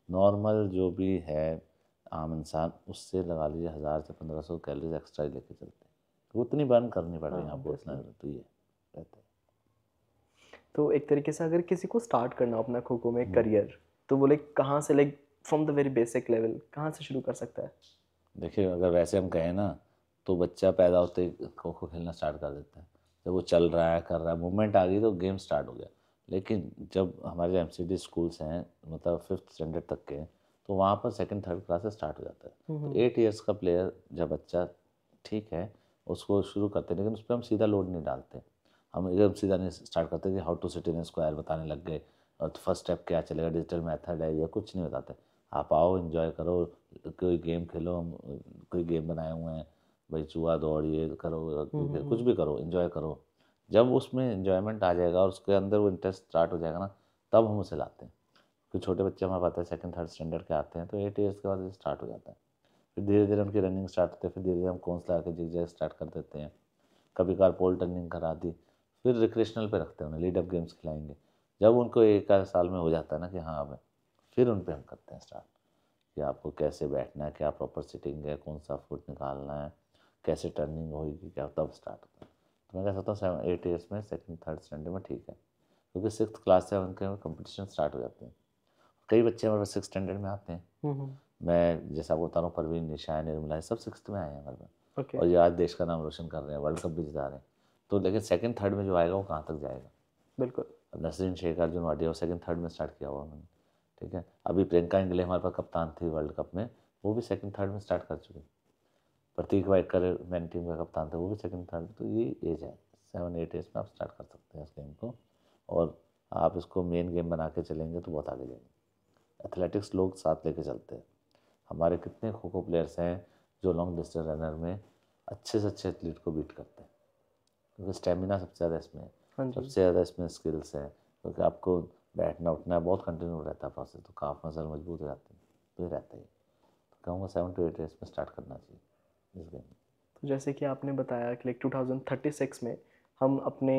नॉर्मल जो भी है आम इंसान, उससे लगा लीजिए 1000 से 1500 कैलोरीज एक्स्ट्रा ही लेके चलते हैं, तो उतनी बर्न करनी पड़ रही है हाँ, आपको, उतना obviously। तो ये रहता है। तो एक तरीके से अगर किसी को स्टार्ट करना हो अपना खो खो में करियर, तो वो लाइक कहाँ से, like from the very basic level कहाँ से शुरू कर सकता है? देखिए, अगर वैसे हम कहें ना, तो बच्चा पैदा होते ही खो खो खेलना स्टार्ट कर देता है। जब वो चल रहा है, कर रहा है, मूवमेंट आ गई तो गेम स्टार्ट हो गया। लेकिन जब हमारे जो MCD स्कूल्स हैं, मतलब 5th स्टैंडर्ड तक के हैं, तो वहाँ पर सेकंड थर्ड क्लास से स्टार्ट हो जाता है। तो 8 ईयर्स का प्लेयर जब बच्चा ठीक है, उसको शुरू करते हैं, लेकिन उस पर हम सीधा लोड नहीं डालते। हम एकदम सीधा नहीं स्टार्ट करते कि how to sit in square बताने लग गए, और फर्स्ट स्टेप क्या चलेगा, डिजिटल मेथड है, या कुछ नहीं बताते। आप आओ, एंजॉय करो, कोई गेम खेलो, हम कोई गेम बनाए हुए हैं भाई, चूहा दौड़, ये करो, कुछ भी करो, एंजॉय करो। जब उसमें एंजॉयमेंट आ जाएगा और उसके अंदर वो इंटरेस्ट स्टार्ट हो जाएगा ना, तब हम उसे लाते हैं। क्योंकि छोटे बच्चे हमारे पाते हैं सेकंड थर्ड स्टैंडर्ड के आते हैं, तो 8 ईयर्स के बाद ये स्टार्ट हो जाता है। फिर धीरे धीरे उनकी रनिंग स्टार्ट होती है, फिर धीरे धीरे हम कौन ला के जिग स्टार्ट कर देते हैं, कभी कभार पोल टर्निंग करा दी, फिर रिक्रेशनल पे रखते हैं उन्हें, लीड अप गेम्स खिलाएंगे। जब उनको 1 आध साल में हो जाता है ना कि हाँ अब, फिर उन पे हम करते हैं स्टार्ट कि आपको कैसे बैठना है, क्या प्रॉपर सिटिंग है, कौन सा फुट निकालना है, कैसे टर्निंग होगी, क्या, तब स्टार्ट होता है। तो मैं कह सकता हूँ 7 8 ईयर्स में सेकंड थर्ड स्टैंडर्ड में ठीक है, क्योंकि 6th क्लास से उनके कंपटीशन स्टार्ट हो जाते हैं। कई बच्चे हमारे 6th स्टैंडर्ड में आते हैं। मैं जैसा आपको बता रहा हूँ, परवीन, निशा, निर्मला, सब 6th में आए हैं हमारे पास, ओके। और ये आज देश का नाम रोशन कर रहे हैं, वर्ल्ड कप भी जिता रहे हैं। तो लेकिन सेकंड थर्ड में जो आएगा वो कहाँ तक जाएगा। बिल्कुल। अब नसरीन शेख, अर्जुन वाडिया, वो सेकंड थर्ड में स्टार्ट किया हुआ उन्होंने, ठीक है। अभी प्रियंका इंगले हमारे पास कप्तान थी वर्ल्ड कप में, वो भी सेकंड थर्ड में स्टार्ट कर चुके। प्रतीक वाइकर मैन टीम का कप्तान था, वो भी सेकंड थर्ड। तो ये एज है, 7 8 एज में आप स्टार्ट कर सकते हैं इस गेम को, और आप इसको मेन गेम बना के चलेंगे तो बहुत आगे जाएंगे। एथलेटिक्स लोग साथ लेके चलते हैं। हमारे कितने खो खो प्लेयर्स हैं जो लॉन्ग डिस्टेंस रनर में अच्छे से अच्छे एथलीट को बीट करते हैं, क्योंकि स्टेमिना सबसे ज़्यादा इसमें है, हाँ जी। सबसे ज़्यादा इसमें स्किल्स है। क्योंकि आपको बैठना उठना बहुत कंटिन्यू रहता है प्रोसेस, तो काफ मसल मजबूत हो जाते हैं, तो ये रहता ही है। तो कहूँगा 7 to 8 ईयर्स में स्टार्ट करना चाहिए इस गेम में। तो जैसे कि आपने बताया कि लाइक 2036 में हम अपने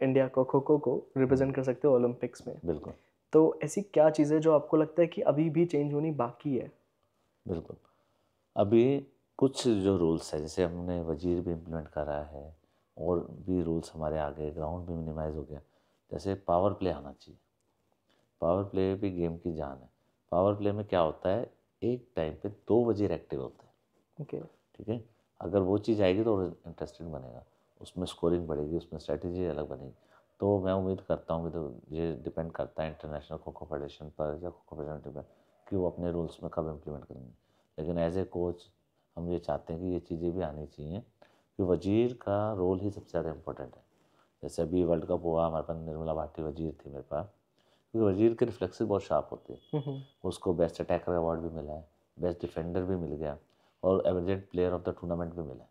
इंडिया को खो खो को रिप्रेजेंट कर सकते हो ओलंपिक्स में। बिल्कुल तो ऐसी क्या चीज़ें जो आपको लगता है कि अभी भी चेंज होनी बाकी है? बिल्कुल। अभी कुछ जो रूल्स है, जैसे हमने वजीर भी इम्प्लीमेंट करा है, और भी रूल्स हमारे आ गए, ग्राउंड भी मिनिमाइज हो गया। जैसे पावर प्ले आना चाहिए, पावर प्ले भी गेम की जान है। पावर प्ले में क्या होता है, एक टाइम पे 2 वजीर एक्टिव होते हैं, ओके। ठीक है। अगर वो चीज़ आएगी तो इंटरेस्टिंग बनेगा, उसमें स्कोरिंग बढ़ेगी, उसमें स्ट्रेटेजी अलग बनेगी। तो मैं उम्मीद करता हूँ कि, तो ये डिपेंड करता है इंटरनेशनल खो खो फेडरेशन पर या खो खो फेडरेशन पर, कि वो अपने रूल्स में कब इम्प्लीमेंट करेंगे। लेकिन एज ए कोच हम ये चाहते हैं कि ये चीज़ें भी आनी चाहिए, कि वजीर का रोल ही सबसे ज़्यादा इम्पोर्टेंट है। जैसे अभी वर्ल्ड कप हुआ, हमारे पास निर्मला भाटी वजीर थी मेरे पास, क्योंकि वजीर के रिफ्लेक्सेस बहुत शार्प होते हैं। उसको बेस्ट अटैकर अवार्ड भी मिला है, बेस्ट डिफेंडर भी मिल गया, और average player of the tournament भी मिला है।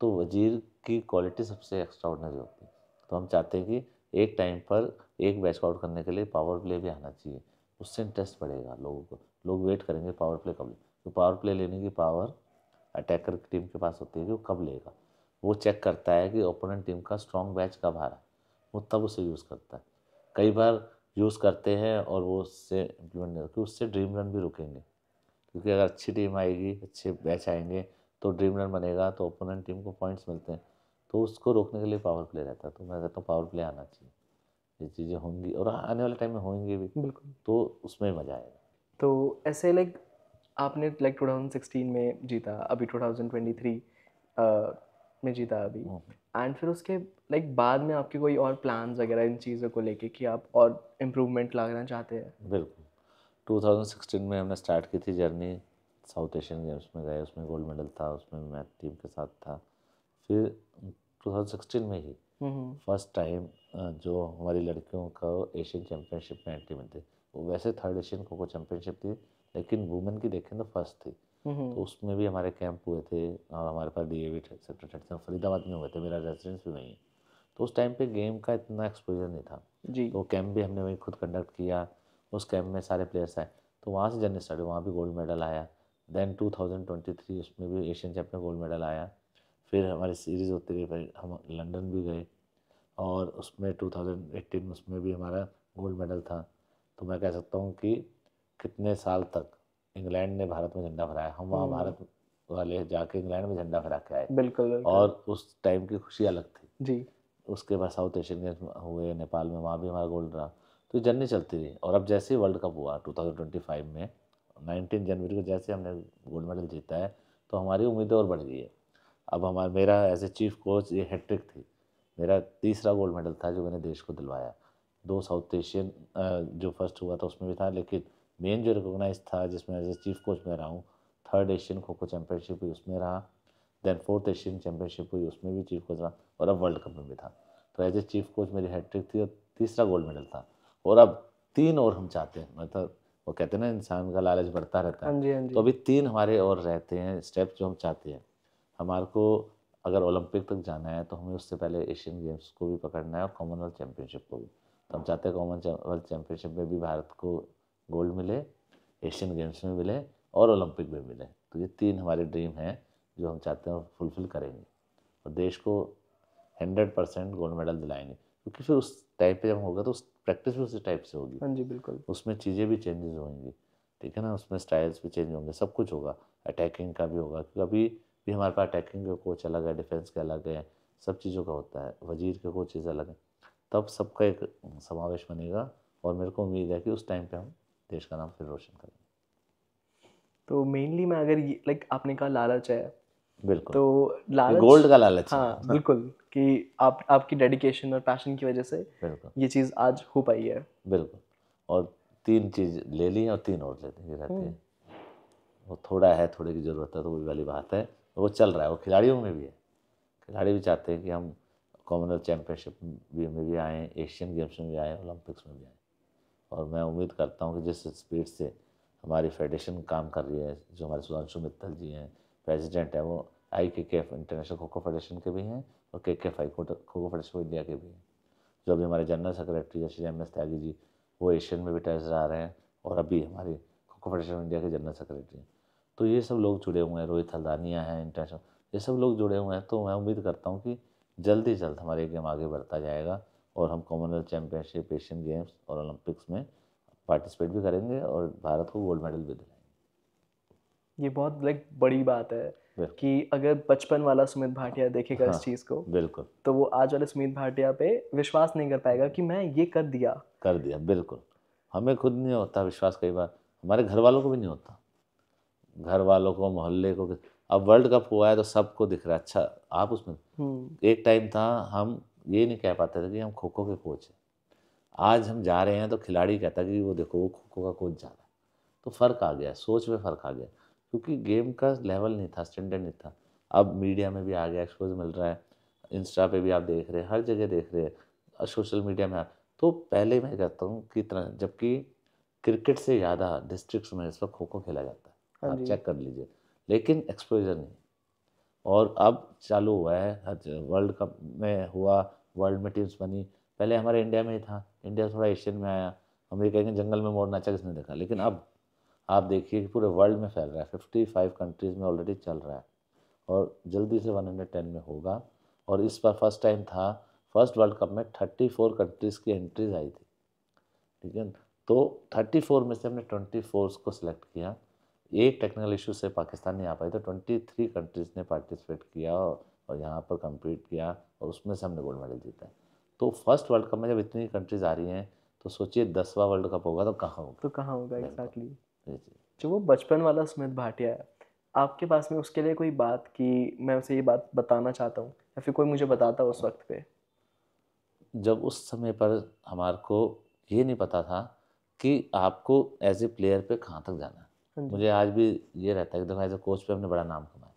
तो वजीर की क्वालिटी सबसे एक्स्ट्रा ऑर्डिनरी होती है। तो हम चाहते हैं कि एक टाइम पर एक बैच को आउट करने के लिए पावर प्ले भी आना चाहिए, उससे इंटरेस्ट बढ़ेगा लोगों को, लोग वेट करेंगे पावर प्ले कब, तो पावर प्ले लेने की पावर अटैकर की टीम के पास होती है कि वो कब लेगा। वो चेक करता है कि ओपोनेंट टीम का स्ट्रॉन्ग बैच कब आ रहा है, वो तब उसे यूज़ करता है। कई बार यूज़ करते हैं और वो उससे इम्प्लीमेंट नहीं होती, उससे ड्रीम रन भी रुकेंगे, क्योंकि अगर अच्छी टीम आएगी, अच्छे बैच आएंगे तो ड्रीम रन बनेगा, तो ओपोनेंट टीम को पॉइंट्स मिलते हैं, तो उसको रोकने के लिए पावर प्ले रहता है। तो मैं कहता हूँ पावर प्ले आना चाहिए, ये चीज़ें होंगी और आने वाले टाइम में होंगी भी, बिल्कुल। तो उसमें मज़ा आएगा। तो ऐसे लाइक आपने लाइक 2016 में जीता, अभी 2023 में जीता अभी, एंड फिर उसके लाइक बाद में आपके कोई और प्लान्स वगैरह इन चीज़ों को लेके कि आप और इम्प्रूवमेंट लाना चाहते हैं? बिल्कुल। 2016 में हमने स्टार्ट की थी जर्नी, साउथ एशियन गेम्स में गए, उसमें गोल्ड मेडल था, उसमें मैं टीम के साथ था। फिर 2016 में ही फर्स्ट टाइम जो हमारी लड़कियों का एशियन चैम्पियनशिप में एंट्री मिलती, वो वैसे third Asian kho kho championship थी, लेकिन वुमेन की देखें तो फर्स्ट थी। तो उसमें भी हमारे कैंप हुए थे और हमारे पास DAV सेक्टर 37 फरीदाबाद में हुए थे, मेरा रेजिडेंस भी वहीं है। तो उस टाइम पे गेम का इतना एक्सपोजर नहीं था, जी। तो कैंप भी हमने वहीं खुद कंडक्ट किया, उस कैंप में सारे प्लेयर्स आए, तो वहाँ से जर्नी स्टार्ट हुई, वहाँ भी गोल्ड मेडल आया। देन 2023 उसमें भी एशियन चैम्पियन गोल्ड मेडल आया। फिर हमारी सीरीज़ होती रही, फिर हम लंदन भी गए और उसमें 2018 में उसमें भी हमारा गोल्ड मेडल था। तो मैं कह सकता हूँ कि कितने साल तक इंग्लैंड ने भारत में झंडा फहराया, हम वहाँ भारत वाले जाके इंग्लैंड में झंडा फहरा के आए, बिल्कुल बिल्कुल। और उस टाइम की खुशी अलग थी। जी। उसके बाद साउथ एशियन गेम्स हुए नेपाल में, वहाँ भी हमारा गोल्ड रहा। तो ये जर्नी चलती रही, और अब जैसे ही वर्ल्ड कप हुआ 2025 में 19 जनवरी को जैसे हमने गोल्ड मेडल जीता है, तो हमारी उम्मीदें और बढ़ गई है। अब हमारा मेरा एज ए चीफ कोच ये हैट्रिक थी, मेरा तीसरा गोल्ड मेडल था जो मैंने देश को दिलवाया। 2 साउथ एशियन जो फर्स्ट हुआ था उसमें भी था, लेकिन मेन जो रिकॉग्नाइज था जिसमें एज ए चीफ कोच मैं रहा हूँ, third Asian kho kho championship हुई उसमें रहा, देन फोर्थ एशियन चैम्पियनशिप हुई उसमें भी चीफ कोच रहा, और अब वर्ल्ड कप में भी था। तो एज ए चीफ कोच मेरी हैट्रिक थी और तीसरा गोल्ड मेडल था, और अब 3 और हम चाहते हैं। मतलब वो कहते हैं ना, इंसान का लालच बढ़ता रहता हाँ है, जी हाँ तो जी। अभी 3 हमारे और रहते हैं स्टेप जो हम चाहते हैं। हमारे को अगर ओलंपिक तक जाना है तो हमें उससे पहले एशियन गेम्स को भी पकड़ना है और कॉमनवेल्थ चैम्पियनशिप को भी। तो हम चाहते हैं कॉमनवेल्थ चैम्पियनशिप में भी भारत को गोल्ड मिले, एशियन गेम्स में मिले और ओलंपिक में मिले। तो ये 3 हमारे ड्रीम हैं जो हम चाहते हैं फुलफिल करेंगे, और देश को 100% गोल्ड मेडल दिलाएंगे, क्योंकि फिर उस टाइम पे जब होगा तो उस प्रैक्टिस भी उसी टाइप से होगी। हाँ जी बिल्कुल। उसमें चीज़ें भी चेंजेस होंगी, ठीक है ना, उसमें स्टाइल्स भी चेंज होंगे, सब कुछ होगा, अटैकिंग का भी होगा, क्योंकि अभी भी हमारे पास अटैकिंग के कोच अलग है, डिफेंस के अलग है, सब चीज़ों का होता है, वजीर के कोचेज़ अलग हैं, तब सबका एक समावेश बनेगा, और मेरे को उम्मीद है कि उस टाइम पे हम देश का नाम फिर रोशन करेंगे। तो मेनली मैं अगर ये लाइक आपने कहा लालच है, बिल्कुल, तो ये लालच गोल्ड का लालच है। हाँ बिल्कुल, कि आप आपकी डेडिकेशन और पैशन की वजह से बिल्कुल ये चीज़ आज हो पाई है। बिल्कुल, और 3 चीज़ ले ली और 3 और लेने की रहती है। वो थोड़ा है, थोड़े की ज़रूरत है, तो वो वाली बात है, वो चल रहा है, वो खिलाड़ियों में भी है। खिलाड़ी भी चाहते हैं कि हम कॉमनवेल्थ चैम्पियनशिप में भी आएँ, एशियन गेम्स में भी आएँ, ओलंपिक्स में भी आएँ। और मैं उम्मीद करता हूँ कि जिस स्पीड से हमारी फेडरेशन काम कर रही है, जो हमारे सुधांशु मित्तल जी हैं प्रेसिडेंट हैं, वो IKKF international kho kho federation के भी हैं और KKFI kho kho federation of India के भी हैं। जो अभी हमारे जनरल सेक्रेटरी है श्री MS त्यागी जी, वो एशियन में भी टेस्ट आ रहे हैं, और अभी हमारी kho kho federation of India के जनरल सेक्रेटरी हैं। तो ये सब लोग जुड़े हुए हैं, रोहित हल्दानिया हैं इंटरनेशनल, ये सब लोग जुड़े हुए हैं। तो मैं उम्मीद करता हूँ कि जल्द ही जल्द हमारे गेम आगे बढ़ता जाएगा, और हम कॉमनवेल्थ चैम्पियनशिप, एशियन गेम्स और ओलंपिक्स में पार्टिसिपेट भी करेंगे और भारत को गोल्ड मेडल भी दिलाएंगे। ये बहुत लाइक बड़ी बात है बिल्कुल। कि अगर बचपन वाला सुमित भाटिया देखेगा इस हाँ, चीज़ को, बिल्कुल तो वो आज वाले सुमित भाटिया पे विश्वास नहीं कर पाएगा कि मैं ये कर दिया। कर दिया। बिल्कुल, हमें खुद नहीं होता विश्वास, कई बार हमारे घर वालों को भी नहीं होता, घर वालों को, मोहल्ले को। अब वर्ल्ड कप हुआ है तो सबको दिख रहा है, अच्छा आप उसमें। एक टाइम था हम ये नहीं कह पाते थे कि हम खो खो के कोच हैं, आज हम जा रहे हैं तो खिलाड़ी कहता है कि वो देखो वो खो खो का कोच जा रहा है। तो फ़र्क आ गया, सोच में फ़र्क आ गया, क्योंकि गेम का लेवल नहीं था, स्टैंडर्ड नहीं था। अब मीडिया में भी आ गया, एक्सपोज मिल रहा है, इंस्टा पे भी आप देख रहे हैं, हर जगह देख रहे हैं, सोशल मीडिया में तो पहले मैं कहता हूँ कि जबकि क्रिकेट से ज़्यादा डिस्ट्रिक्ट्स में इस वक्त खो खो खेला जाता है, हाँ आप जी। चेक कर लीजिए, लेकिन एक्सपोजर नहीं। और अब चालू हुआ है, वर्ल्ड कप में हुआ, वर्ल्ड में टीम्स बनी, पहले हमारे इंडिया में ही था, इंडिया थोड़ा एशियन में आया, हम ये कहेंगे जंगल में मोर नाचा किसने देखा, लेकिन अब आप देखिए कि पूरे वर्ल्ड में फैल रहा है, 55 कंट्रीज़ में ऑलरेडी चल रहा है और जल्दी से 110 में होगा। और इस बार फर्स्ट टाइम था, फर्स्ट वर्ल्ड कप में 34 कंट्रीज़ की एंट्रीज आई थी, ठीक है। तो 34 में से हमने 24 को सिलेक्ट किया, एक टेक्निकल इशू से पाकिस्तान नहीं आ पाई, तो 23 कंट्रीज़ ने पार्टिसिपेट किया और यहाँ पर कम्पीट किया और उसमें से हमने गोल्ड मेडल जीता है। तो फर्स्ट वर्ल्ड कप में जब इतनी कंट्रीज़ आ रही हैं तो सोचिए 10वां वर्ल्ड कप होगा तो कहाँ होगा। तो कहाँ होगा बिल्कुल। एग्जैक्टली। जी जी। जो वो बचपन वाला सुमित भाटिया है, आपके पास में उसके लिए कोई बात कि मैं उसे ये बात बताना चाहता हूँ, या फिर कोई मुझे बताता उस वक्त पे? जब उस समय पर हमारे को ये नहीं पता था कि आपको एज ए प्लेयर पे कहाँ तक जाना है। हाँ जी। मुझे आज भी ये रहता है कि देखो एज ए कोच पे हमने बड़ा नाम कमाया,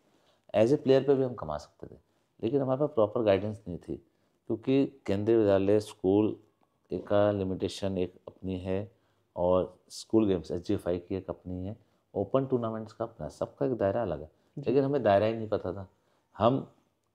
एज ए प्लेयर पे भी हम कमा सकते थे, लेकिन हमारे पास प्रॉपर गाइडेंस नहीं थी, क्योंकि केंद्रीय विद्यालय स्कूल एक का लिमिटेशन एक अपनी है और स्कूल गेम्स SGFI की एक अपनी है, ओपन टूर्नामेंट्स का अपना, सबका एक दायरा अलग है, लेकिन हमें दायरा ही नहीं पता था। हम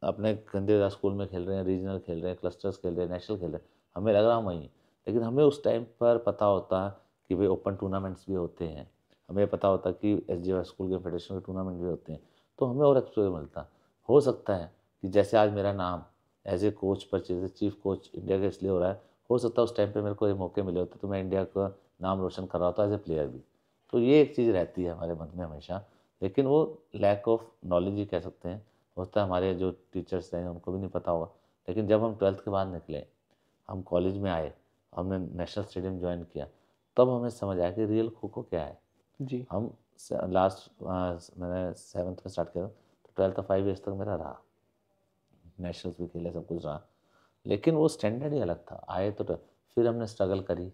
अपने केंद्रीय स्कूल में खेल रहे हैं, रीजनल खेल रहे हैं, क्लस्टर्स खेल रहे हैं, नेशनल खेल रहे हैं, हमें लग रहा हम वहीं, लेकिन हमें उस टाइम पर पता होता कि भाई ओपन टूर्नामेंट्स भी होते हैं, हमें पता होता कि SGFI स्कूल गेम फेडरेशन के टूर्नामेंट भी होते हैं, तो हमें और एक्सपोजर मिलता। हो सकता है कि जैसे आज मेरा नाम एज ए कोच पर जैसे चीफ कोच इंडिया का इसलिए हो रहा है, हो सकता है उस टाइम पे मेरे को ये मौके मिले होते तो मैं इंडिया का नाम रोशन कर रहा होता एज ए प्लेयर भी। तो ये एक चीज़ रहती है हमारे मन में हमेशा, लेकिन वो लैक ऑफ नॉलेज ही कह सकते हैं, होता है हमारे जो टीचर्स रहे उनको भी नहीं पता होगा। लेकिन जब हम 12th के बाद निकले, हम कॉलेज में आए, हमने नेशनल स्टेडियम ज्वाइन किया, तब हमें समझ आया कि रियल खो खो क्या है। जी। हम लास्ट मैंने 7th में स्टार्ट किया तो 12th 5 ईयर्स तक मेरा रहा, नेशनल्स भी खेले, सब कुछ रहा, लेकिन वो स्टैंडर्ड ही अलग था। आए तो फिर हमने स्ट्रगल करी,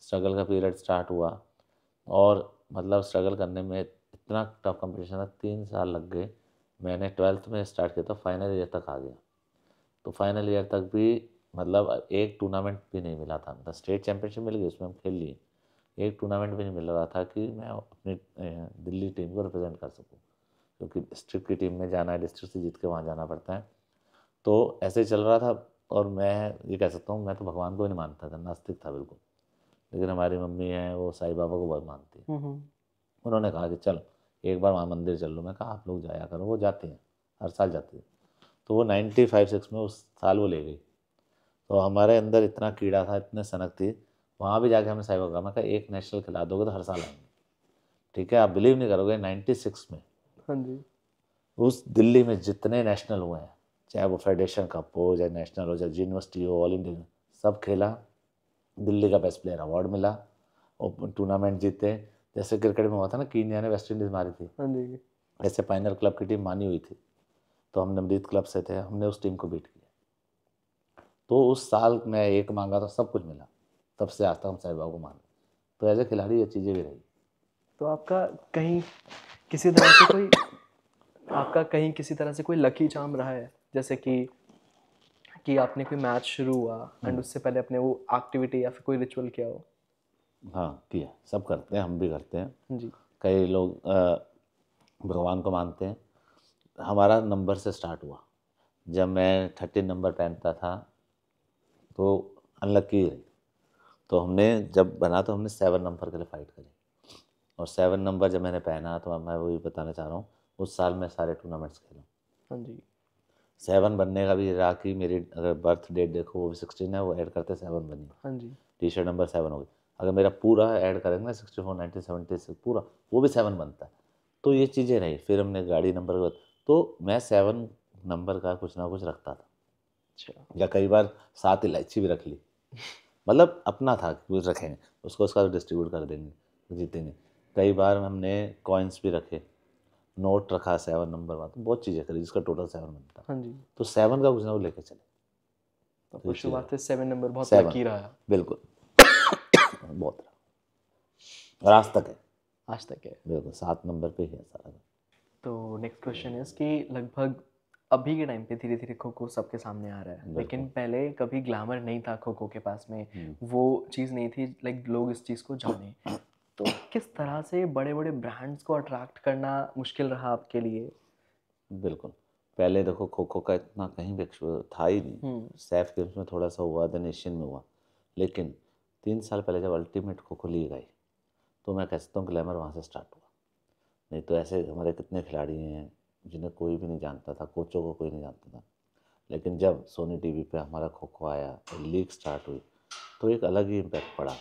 स्ट्रगल का पीरियड स्टार्ट हुआ और मतलब स्ट्रगल करने में इतना टफ कंपटीशन था, 3 साल लग गए। मैंने 12th में स्टार्ट किया था, फाइनल ईयर तक आ गया, तो फाइनल ईयर तक भी मतलब एक टूर्नामेंट भी नहीं मिला था, मतलब स्टेट चैम्पियनशिप मिल गई, उसमें हम खेल लिए, एक टूर्नामेंट भी नहीं मिल रहा था कि मैं अपनी दिल्ली टीम को रिप्रेजेंट कर सकूं, क्योंकि डिस्ट्रिक्ट की टीम में जाना है, डिस्ट्रिक्ट से जीत के वहाँ जाना पड़ता है। तो ऐसे ही चल रहा था और मैं ये कह सकता हूँ मैं तो भगवान को ही नहीं मानता था, नास्तिक था बिल्कुल, लेकिन हमारी मम्मी है वो साईं बाबा को बहुत मानती है। उन्होंने कहा कि चलो एक बार वहाँ मंदिर चल लो, मैं कहा आप लोग जाया करो, वो जाती हैं, हर साल जाती है। तो वो 95-6 में उस साल वो ले गई, तो हमारे अंदर इतना कीड़ा था, इतने सनक थी, वहाँ भी जाके हमने साईं बाबा, मैं कहा एक नेशनल खिला दोगे तो हर साल आएंगे, ठीक है। आप बिलीव नहीं करोगे 96 में हाँ जी। उस दिल्ली में जितने नेशनल हुए हैं, चाहे वो फेडरेशन कप हो, चाहे नेशनल हो, चाहे यूनिवर्सिटी हो, ऑल इंडिया, सब खेला, दिल्ली का बेस्ट प्लेयर अवार्ड मिला, ओपन टूर्नामेंट जीते। जैसे क्रिकेट में हुआ था ना कि इंडिया ने वेस्ट इंडीज़ मारी थी, हाँ जी। ऐसे फाइनल क्लब की टीम मानी हुई थी, तो हम नवनीत क्लब से थे, हमने उस टीम को बीट किया। तो उस साल मैं एक मांगा तो सब कुछ मिला, तब से आज तक हम साईं बाबा को मान, तो एज ए खिलाड़ी ये चीज़ें भी रही। तो आपका कहीं किसी तरह से कोई आपका कहीं किसी तरह से कोई लकी चार्म रहा है, जैसे कि आपने कोई मैच शुरू हुआ एंड उससे पहले आपने वो एक्टिविटी या फिर कोई रिचुअल किया हो? हाँ किया, सब करते हैं, हम भी करते हैं। जी। कई लोग भगवान को मानते हैं। हमारा नंबर से स्टार्ट हुआ, जब मैं 13 नंबर पहनता था तो अनलकी रही, तो हमने जब बना तो हमने 7 नंबर के लिए फ़ाइट करी, और 7 नंबर जब मैंने पहना तो मैं वही बताना चाह रहा हूँ, उस साल मैं सारे टूर्नामेंट्स खेला। हाँ जी। 7 बनने का भी रहा कि मेरी अगर बर्थ डेट देखो वो भी 16 है, वो ऐड करते 7 बनी, हाँ जी। टी शर्ट नंबर 7 हो गई। अगर मेरा पूरा ऐड करेंगे ना 64 1976 पूरा, वो भी 7 बनता है। तो ये चीज़ें रही, फिर हमने गाड़ी नंबर, तो मैं 7 नंबर का कुछ ना कुछ रखता था, अच्छा। या कई बार 7 इलायची भी रख ली, मतलब अपना था कि कुछ रखेंगे, उसका डिस्ट्रीब्यूट कर देंगे, जीतेंगे। कई बार हमने कॉइन्स भी रखे, नोट रखा 7 नंबर वाला, तो बहुत चीज़ें करी जिसका टोटल 7 बनता। हाँ जी। तो 7 का कुछ ना कुछ लेके चले, तो तो ये आपका चीज़ शुरुआत से 7 नंबर बहुत 7 लकी रहा, बिल्कुल बहुत रहा, और आज तक है, आज तक है। बिल्कुल 7 नंबर पे ही है सारा। तो नेक्स्ट क्वेश्चन है कि लगभग अभी के टाइम पे धीरे धीरे खो खो सबके सामने आ रहा है, लेकिन पहले कभी ग्लैमर नहीं था खो खो के पास में, वो चीज़ नहीं थी, लाइक लोग इस चीज़ को जाने। तो किस तरह से बड़े बड़े ब्रांड्स को अट्रैक्ट करना मुश्किल रहा आपके लिए? बिल्कुल, पहले देखो खो खो का इतना कहीं भी exposure था ही नहीं। सैफ गेम्स में थोड़ा सा हुआ, देन एशियन में हुआ, लेकिन 3 साल पहले जब अल्टीमेट खो खो लीग आई तो मैं कह सकता हूँ ग्लैमर वहाँ से स्टार्ट हुआ। नहीं तो ऐसे हमारे कितने खिलाड़ी हैं जिन्हें कोई भी नहीं जानता था, कोचों को कोई नहीं जानता था, लेकिन जब सोनी टीवी पे हमारा खो खो आया और लीग स्टार्ट हुई तो एक अलग ही इम्पैक्ट पड़ा।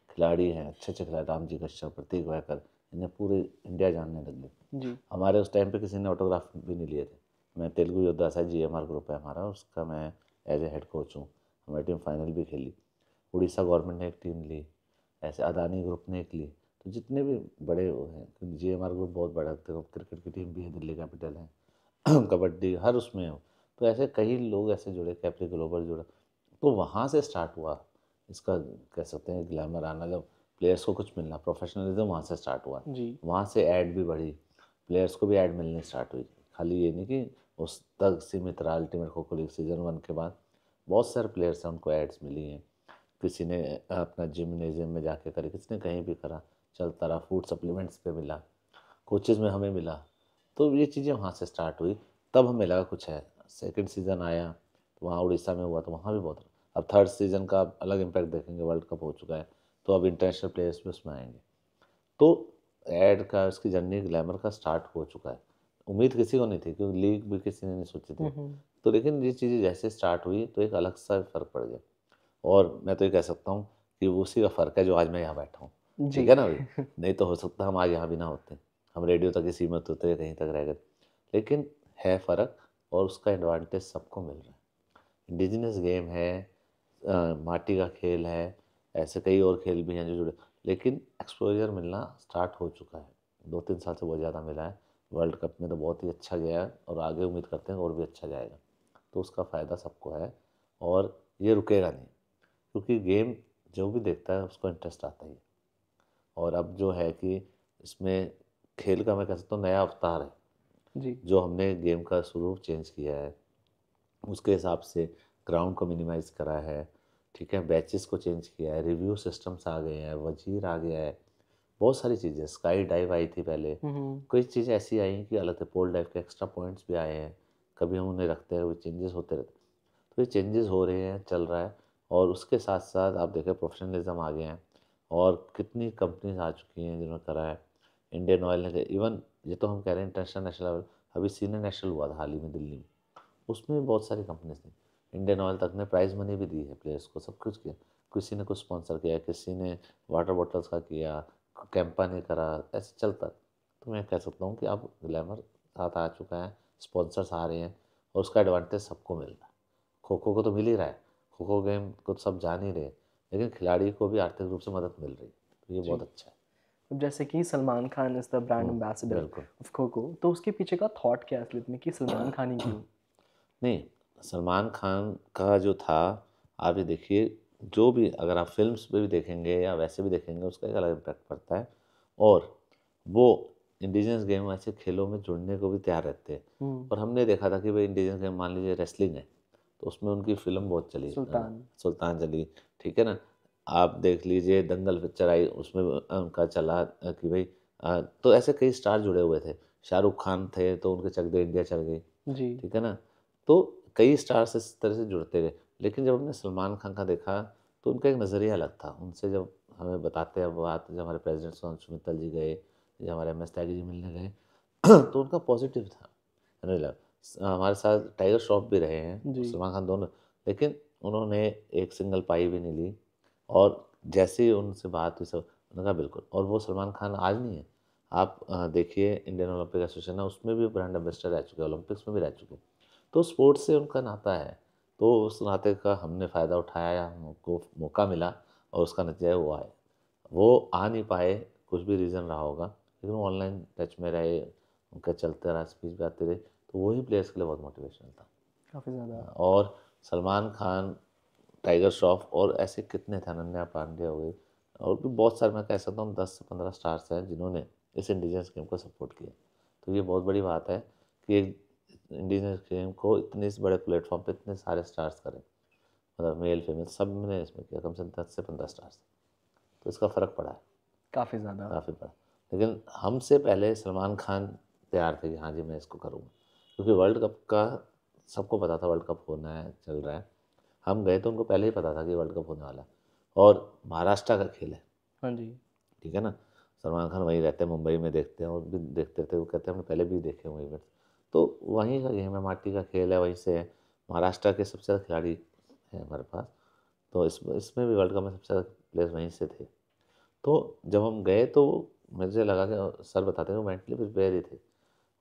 खिलाड़ी हैं, अच्छे अच्छे खिलाड़ी, रामजी कश्यप, प्रतीक वैकर, इन्हें पूरे इंडिया जानने लगे। जी। हमारे उस टाइम पे किसी ने ऑटोग्राफ भी नहीं लिए थे। मैं तेलुगु योद्धा सा GMR ग्रुप है हमारा, उसका मैं एज ए हेड कोच हूँ। हमारी टीम फाइनल भी खेली। उड़ीसा गवर्नमेंट ने एक टीम ली, ऐसे अदानी ग्रुप ने एक ली। तो जितने भी बड़े वो हैं, क्योंकि GMR ग्रुप बहुत बड़ा, तो क्रिकेट की टीम भी है, दिल्ली कैपिटल है कबड्डी हर उसमें हो। तो ऐसे कई लोग ऐसे जुड़े, कैप्री ग्लोबल जुड़ा, तो वहाँ से स्टार्ट हुआ इसका, कह सकते हैं ग्लैमर आना, जब प्लेयर्स को कुछ मिलना, प्रोफेशनलिज्म वहाँ से स्टार्ट हुआ। जी। वहाँ से ऐड भी बढ़ी, प्लेयर्स को भी ऐड मिलनी स्टार्ट हुई। खाली ये नहीं कि उस तक सीमित रहा। Ultimate kho kho league season 1 के बाद बहुत सारे प्लेयर्स हैं, उनको एड्स मिली हैं। किसी ने अपना जिमनेजियम में जाके करी, किसी ने कहीं भी करा, चलता रहा। फूड सप्लीमेंट्स पे मिला, कोचेज़ में हमें मिला। तो ये चीज़ें वहाँ से स्टार्ट हुई, तब हमें लगा कुछ है। सेकंड सीज़न आया तो वहाँ उड़ीसा में हुआ, तो वहाँ भी बहुत। अब थर्ड सीज़न का अलग इम्पैक्ट देखेंगे, वर्ल्ड कप हो चुका है तो अब इंटरनेशनल प्लेयर्स भी उसमें आएंगे। तो ऐड का, उसकी जर्नी ग्लैमर का स्टार्ट हो चुका है। उम्मीद किसी को नहीं थी, क्योंकि लीग भी किसी ने नहीं सोची थी। तो लेकिन ये चीज़ें जैसे स्टार्ट हुई तो एक अलग सा फ़र्क पड़ गया। और मैं तो ये कह सकता हूँ कि वो उसी का फ़र्क है जो आज मैं यहाँ बैठा हूँ। जी। ठीक है ना भाई? नहीं तो हो सकता है हम आज यहाँ भी ना होते, हम रेडियो तक ही सीमित होते, कहीं तक रह गए। लेकिन है फ़र्क, और उसका एडवांटेज सबको मिल रहा है। इंडिजिनस गेम है, माटी का खेल है, ऐसे कई और खेल भी हैं जो जुड़े, लेकिन एक्सपोजर मिलना स्टार्ट हो चुका है। 2-3 साल से बहुत ज़्यादा मिला है। वर्ल्ड कप में तो बहुत ही अच्छा गया है और आगे उम्मीद करते हैं और भी अच्छा जाएगा। तो उसका फ़ायदा सबको है और ये रुकेगा नहीं, क्योंकि गेम जो भी देखता है उसको इंटरेस्ट आता ही है। और अब जो है कि इसमें खेल का, मैं कह सकता हूँ, नया अवतार है। जी। जो हमने गेम का स्वरूप चेंज किया है, उसके हिसाब से ग्राउंड को मिनिमाइज़ करा है, ठीक है, बैचेस को चेंज किया है, रिव्यू सिस्टम्स आ गए हैं, वजीर आ गया है, बहुत सारी चीज़ें, स्काई डाइव आई थी पहले, कोई चीज़ें ऐसी आई कि अलग थे, पोल डाइव के एक्स्ट्रा पॉइंट्स भी आए हैं, कभी हम उन्हें रखते हैं, वो चेंजेस होते रहते हैं। तो ये चेंजेस हो रहे हैं, चल रहा है। और उसके साथ साथ आप देखें प्रोफेशनलिज्म आ गए हैं, और कितनी कंपनीज आ चुकी हैं जिन्होंने करा है। इंडियन ऑयल ने, इवन ये तो हम कह रहे हैं इंटरनेशनल, नेशनल लेवल, अभी सीनियर नेशनल हुआ था हाल ही में दिल्ली में, उसमें भी बहुत सारी कंपनीज थी। इंडियन ऑयल तक ने प्राइज़ मनी भी दी है प्लेयर्स को, सब कुछ किया। किसी ने कुछ स्पॉन्सर किया, किसी ने वाटर बॉटल्स का किया, कैंपा ने करा, ऐसे चलता। तो मैं कह सकता हूँ कि अब ग्लैमर साथ आ चुका है, स्पॉन्सर्स आ रहे हैं, और उसका एडवांटेज सबको मिल रहा है। खो खो को तो मिल ही रहा है, खो खो गेम को तो सब जान ही रहे हैं, लेकिन खिलाड़ी को भी आर्थिक रूप से मदद मिल रही है, तो ये बहुत जी। अच्छा है। अब जैसे कि Salman Khan is the brand ambassador बिल्कुल। ऑफ खो खो, तो उसके पीछे का थॉट क्या है असलियत में कि सलमान खान ही क्यों? नहीं, सलमान खान का जो था, आप ये देखिए, जो भी अगर आप फ़िल्म्स पे भी देखेंगे या वैसे भी देखेंगे, उसका एक अलग इम्पैक्ट पड़ता है। और वो इंडिजिनस गेम ऐसे खेलों में जुड़ने को भी तैयार रहते हैं। और हमने देखा था कि भाई इंडिजिनस गेम, मान लीजिए रेसलिंग है, तो उसमें उनकी फ़िल्म बहुत चली, सुल्तान। सुल्तान चली, ठीक है ना? आप देख लीजिए दंगल पिक्चर आई, उसमें उनका चला कि भाई तो ऐसे कई स्टार जुड़े हुए थे। शाहरुख खान थे तो उनके चक दे इंडिया चल गई, जी। ठीक है ना? तो कई स्टार्स इस तरह से जुड़ते गए। लेकिन जब हमने सलमान खान का देखा तो उनका एक नज़रिया अलग था। उनसे जब हमें बताते हैं बात, जब हमारे प्रेसिडेंट सुभाष मित्तल जी गए, जब हमारे MS त्यागी जी मिलने गए तो उनका पॉजिटिव था। हमें लगा, हमारे साथ टाइगर श्रॉफ भी रहे हैं, जी। सलमान खान दोनों, लेकिन उन्होंने एक सिंगल पाई भी नहीं ली। और जैसे ही उनसे बात हुई, सब उन्होंने कहा बिल्कुल। और वो सलमान खान आज नहीं है, आप देखिए इंडियन ओलंपिक एसोसिएशन है, उसमें भी ब्रांड एम्बेसडर रह चुके हैं, ओलंपिक्स में भी रह चुके हैं। तो स्पोर्ट्स से उनका नाता है, तो उस नाते का हमने फ़ायदा उठाया, हमको मौका मिला, और उसका नतीजा हुआ है। वो आ नहीं पाए, कुछ भी रीज़न रहा होगा, लेकिन वो ऑनलाइन टच में रहे, उनका चलता रहा, स्पीच भी आते रहे, तो वही प्लेयर्स के लिए बहुत मोटिवेशनल था। काफ़ी ज़्यादा। और सलमान खान, टाइगर श्रॉफ, और ऐसे कितने थे, अनन्या पांडे हो गई, और भी बहुत सारे, मैं कह सकता हूँ 10 से 15 स्टार्स हैं जिन्होंने इस इंडिजिनस गेम को सपोर्ट किया। तो ये बहुत बड़ी बात है कि एक इंडिजिनस गेम को इतने इस बड़े प्लेटफॉर्म पे इतने सारे स्टार्स करें, मतलब मेल फीमेल सब ने इसमें किया, कम से कम 10 से 15 स्टार्स। तो इसका फ़र्क पड़ा है, काफ़ी ज़्यादा। काफ़ी पड़ा। लेकिन हमसे पहले सलमान खान तैयार थे कि हाँ जी मैं इसको करूँगा, क्योंकि वर्ल्ड कप का सबको पता था, वर्ल्ड कप होना है, चल रहा है। हम गए तो उनको पहले ही पता था कि वर्ल्ड कप होने वाला है, और महाराष्ट्र का खेल है, हाँ जी। ठीक है ना। सलमान खान वहीं रहते हैं, मुंबई में देखते हैं और भी देखते थे, वो कहते हैं हमने पहले भी देखे हुए इवेंट्स। तो वहीं का गेम है, माटी का खेल है, वहीं से है। महाराष्ट्र के सबसे ज़्यादा खिलाड़ी हैं हमारे पास, तो इसमें भी वर्ल्ड कप में सबसे ज़्यादा प्लेयर्स वहीं से थे। तो जब हम गए तो मुझे लगा कि सर बताते हैं वो मेंटली प्रिपेयर ही थे।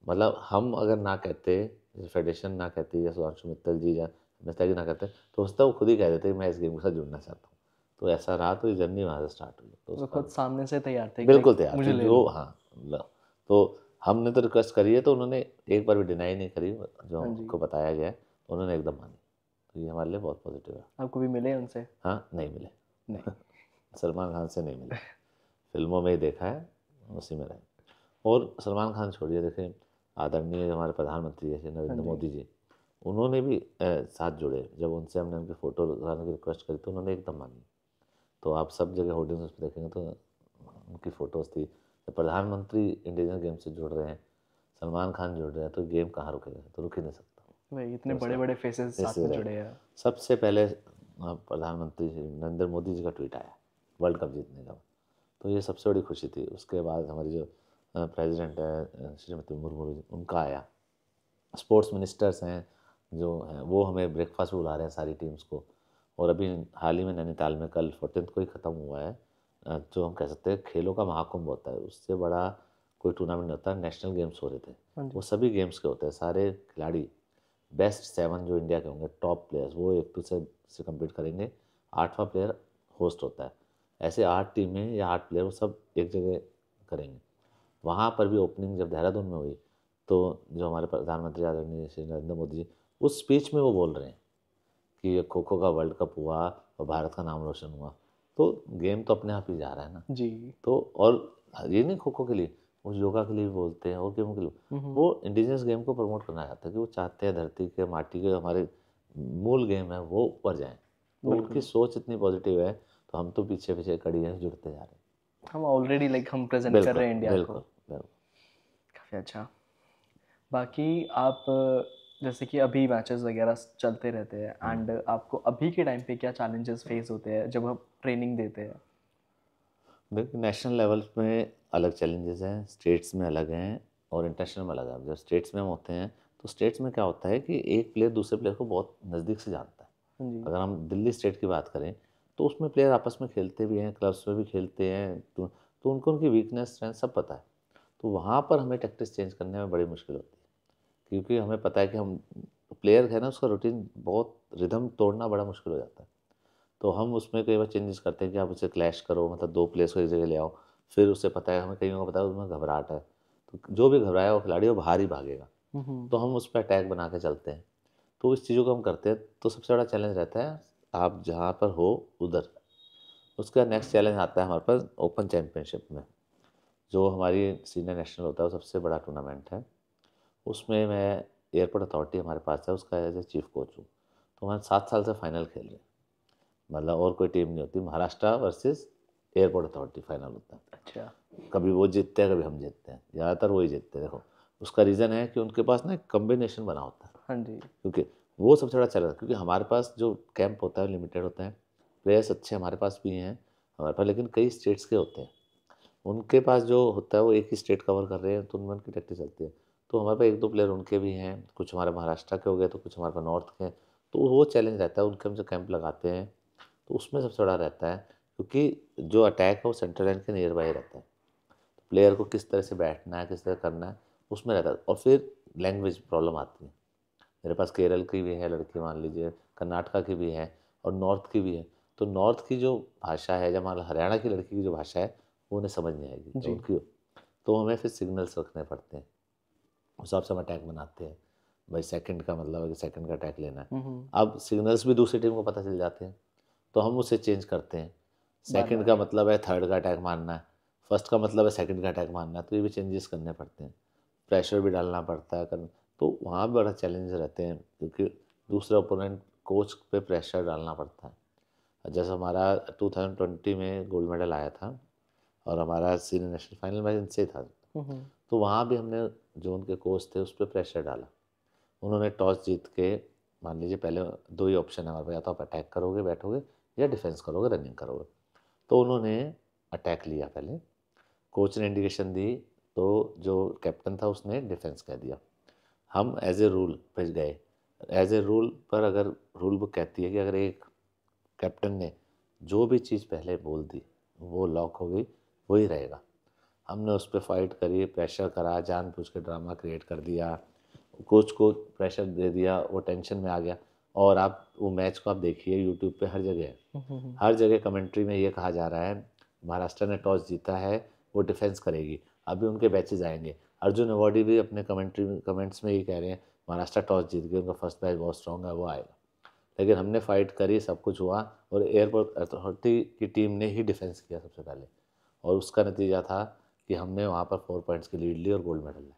मतलब हम अगर ना कहते, जैसे फेडरेशन ना कहती, या सुधांशु मित्तल जी या मित्तल जी ना कहते, तो उसका वो खुद ही कह देते कि मैं इस गेम के साथ जुड़ना चाहता हूँ। तो ऐसा रहा, तो ये जर्नी वहाँ से स्टार्ट हुई। तो वो उसका खुद सामने से तैयार थे कि बिल्कुल लाइक तैयार मुझे थे ले जो, लो। हाँ तो हमने तो रिक्वेस्ट करी है, तो उन्होंने एक बार भी डिनाई नहीं करी, जो हाँ जी। उनको बताया गया है उन्होंने एकदम मानी। तो ये हमारे लिए बहुत पॉजिटिव है। आपको भी मिले उनसे? हाँ, नहीं मिले। नहीं। सलमान खान से नहीं मिले, फिल्मों में ही देखा है, उसी में रहे। और सलमान खान छोड़िए, देखें आदरणीय हमारे प्रधानमंत्री जैसे हाँ नरेंद्र जी। मोदी जी, उन्होंने भी साथ जुड़े। जब उनसे हमने उनकी फ़ोटो लगाने की रिक्वेस्ट करी तो उन्होंने एकदम मानी। तो आप सब जगह होर्डिंग्स उस पर देखेंगे तो उनकी फ़ोटोज़ थी। जब प्रधानमंत्री इंडियन गेम से जुड़ रहे हैं, सलमान खान जुड़ रहे हैं, तो गेम कहाँ रुकेगा, तो रुक ही नहीं सकता। भाई इतने तो बड़े सब बड़े फेसेस साथ ऐसे में रहे। जुड़े हैं। सबसे पहले प्रधानमंत्री नरेंद्र मोदी जी का ट्वीट आया वर्ल्ड कप जीतने का, तो ये सबसे बड़ी खुशी थी। उसके बाद हमारी जो प्रेसिडेंट है श्रीमती मुर्मू जी, उनका आया। स्पोर्ट्स मिनिस्टर्स हैं जो हैं, वो हमें ब्रेकफास्ट बुला रहे हैं सारी टीम्स को। और अभी हाल ही में नैनीताल में कल 14 को ही ख़त्म हुआ है, जो हम कह सकते हैं खेलों का महाकुंभ होता है, उससे बड़ा कोई टूर्नामेंट होता है। नेशनल गेम्स हो रहे थे, हाँ जी। वो सभी गेम्स के होते हैं। सारे खिलाड़ी बेस्ट 7 जो इंडिया के होंगे, टॉप प्लेयर्स, वो एक दूसरे से कम्पीट करेंगे। 8वां प्लेयर होस्ट होता है। ऐसे 8 टीमें या 8 प्लेयर वो सब एक जगह करेंगे। वहाँ पर भी ओपनिंग जब देहरादून में हुई, तो जो हमारे प्रधानमंत्री आदरणीय श्री नरेंद्र मोदी जी, उस स्पीच में वो बोल रहे हैं कि ये खो खो का वर्ल्ड कप हुआ और भारत का नाम रोशन हुआ। तो गेम तो अपने आप ही जा रहा है ना। जी। तो और ये नहीं खो खो के लिए, वो योगा के लिए भी बोलते हैं और गेमों के लिए। वो इंडिजिनस गेम को प्रमोट करना चाहते हैं कि वो चाहते हैं धरती के माटी के हमारे मूल गेम है वो ऊपर जाएं। तो बिल्कुल। उनकी सोच इतनी पॉजिटिव है, तो हम तो पीछे पीछे कड़ी हैं, जुड़ते जा रहे हैं। हम ऑलरेडी लाइक हम प्रेजेंट कर बिल्कुल रहे हैं इंडिया को। बिल्कुल बिल्कुल। काफ़ी अच्छा। बाकी आप जैसे कि अभी मैचेस वगैरह चलते रहते हैं एंड आपको अभी के टाइम पे क्या चैलेंजेस फेस होते हैं जब आप ट्रेनिंग देते हैं? देखिए नेशनल लेवल में अलग चैलेंजेस हैं, स्टेट्स में अलग हैं और इंटरनेशनल में अलग है। जब स्टेट्स में हम होते हैं, तो स्टेट्स में क्या होता है कि एक प्लेयर दूसरे प्लेयर को बहुत नज़दीक से जानता है। हाँ जी। अगर हम दिल्ली स्टेट की बात करें, तो उसमें प्लेयर आपस में खेलते भी हैं, क्लब्स में भी खेलते हैं, तो उनको उनकी वीकनेस स्ट्रेंथ सब पता है। तो वहाँ पर हमें टैक्टिक्स चेंज करने में बड़ी मुश्किल होती है, क्योंकि हमें पता है कि हम प्लेयर है ना, उसका रूटीन बहुत रिदम तोड़ना बड़ा मुश्किल हो जाता है। तो हम उसमें कई बार चेंजेस करते हैं कि आप उसे क्लैश करो, मतलब 2 प्लेयर्स को एक जगह ले आओ। फिर उसे पता है, हमें कईयों को पता है उसमें घबराहट है, तो जो भी घबराया हुआ खिलाड़ी वो बाहर ही भागेगा। तो हम उस पर अटैक बना के चलते हैं। तो इस चीज़ों को हम करते हैं। तो सबसे बड़ा चैलेंज रहता है आप जहाँ पर हो उधर। उसका नेक्स्ट चैलेंज आता है हमारे पास ओपन चैम्पियनशिप में, जो हमारी सीनियर नेशनल होता है, वो सबसे बड़ा टूर्नामेंट है। उसमें मैं एयरपोर्ट अथॉरिटी हमारे पास है, उसका एज ए चीफ कोच हूँ। तो हम 7 साल से फाइनल खेल रहे हैं, मतलब और कोई टीम नहीं होती, Maharashtra versus airport authority final होता है। अच्छा। कभी वो जीतते हैं, कभी हम जीतते हैं, ज़्यादातर वही जीतते हैं। देखो उसका रीज़न है कि उनके पास ना एक कम्बिनेशन बना होता है, हाँ जी। क्योंकि वो सबसे बड़ा चैलेंज है। क्योंकि हमारे पास जो कैंप होता है लिमिटेड होता है, प्लेयर्स अच्छे हमारे पास भी हैं हमारे पास, लेकिन कई स्टेट्स के होते हैं। उनके पास जो होता है वो एक ही स्टेट कवर कर रहे हैं, तो उनमें उनकी टैक्टिस चलती है। तो हमारे पास 1-2 प्लेयर उनके भी हैं, कुछ हमारे महाराष्ट्र के हो गए, तो कुछ हमारे पास नॉर्थ के हैं। तो वो चैलेंज रहता है, उनके हम जो कैंप लगाते हैं, तो उसमें सबसे बड़ा रहता है, क्योंकि जो अटैक है वो सेंट्रल लाइन के नियर बाई रहता है। तो प्लेयर को किस तरह से बैठना है, किस तरह करना है, उसमें रहता है। और फिर लैंग्वेज प्रॉब्लम आती है। मेरे पास केरल की भी है लड़की, मान लीजिए कर्नाटका की भी है और नॉर्थ की भी है। तो नॉर्थ की जो भाषा है, जब मान लो हरियाणा की लड़की की जो भाषा है, वो उन्हें समझ नहीं आएगी जी। उनकी। तो हमें फिर सिग्नल्स रखने पड़ते हैं, उस हिसाब से हम अटैक बनाते हैं। भाई सेकंड का मतलब है कि सेकंड का अटैक लेना है। अब सिग्नल्स भी दूसरी टीम को पता चल जाते हैं, तो हम उसे चेंज करते हैं। सेकंड का मतलब है थर्ड का अटैक मारना है, फर्स्ट का मतलब है सेकंड का अटैक मारना है। तो ये भी चेंजेस करने पड़ते हैं, प्रेशर भी डालना पड़ता है तो वहाँ भी बड़ा चैलेंज रहते हैं, क्योंकि दूसरे ओपोनेंट कोच पे प्रेशर डालना पड़ता है। जैसे हमारा 2020 में गोल्ड मेडल आया था और हमारा सीनियर नेशनल फाइनल मैच इनसे ही था। तो वहाँ भी हमने जो उनके कोच थे उस पर प्रेशर डाला उन्होंने टॉस जीत के, मान लीजिए पहले 2 ही ऑप्शन है हमारे पास, या तो आप अटैक करोगे बैठोगे या डिफेंस करोगे रनिंग करोगे। तो उन्होंने अटैक लिया पहले, कोच ने इंडिकेशन दी तो जो कैप्टन था उसने डिफेंस कह दिया। हम एज ए रूल पे गए। एज ए रूल पर अगर रूल बुक कहती है कि अगर एक कैप्टन ने जो भी चीज़ पहले बोल दी वो लॉक हो गई, वही रहेगा। हमने उस पर फाइट करी, प्रेशर करा, जानबूझ के ड्रामा क्रिएट कर दिया, कोच को प्रेशर दे दिया, वो टेंशन में आ गया। और आप वो मैच को आप देखिए यूट्यूब पे हर जगह है, हर जगह कमेंट्री में ये कहा जा रहा है महाराष्ट्र ने टॉस जीता है, वो डिफेंस करेगी, अभी उनके बैचेज आएंगे। अर्जुन अवॉर्डी भी अपने कमेंट्स में ये कह रहे हैं महाराष्ट्र टॉस जीत गई, उनका फर्स्ट मैच बहुत स्ट्रॉन्ग है, वो आएगा। लेकिन हमने फाइट करी, सब कुछ हुआ, और एयरपोर्ट अथॉरिटी की टीम ने ही डिफेंस किया सबसे पहले, और उसका नतीजा था कि हमने वहाँ पर 4 पॉइंट्स की लीड ली और गोल्ड मेडल लिया।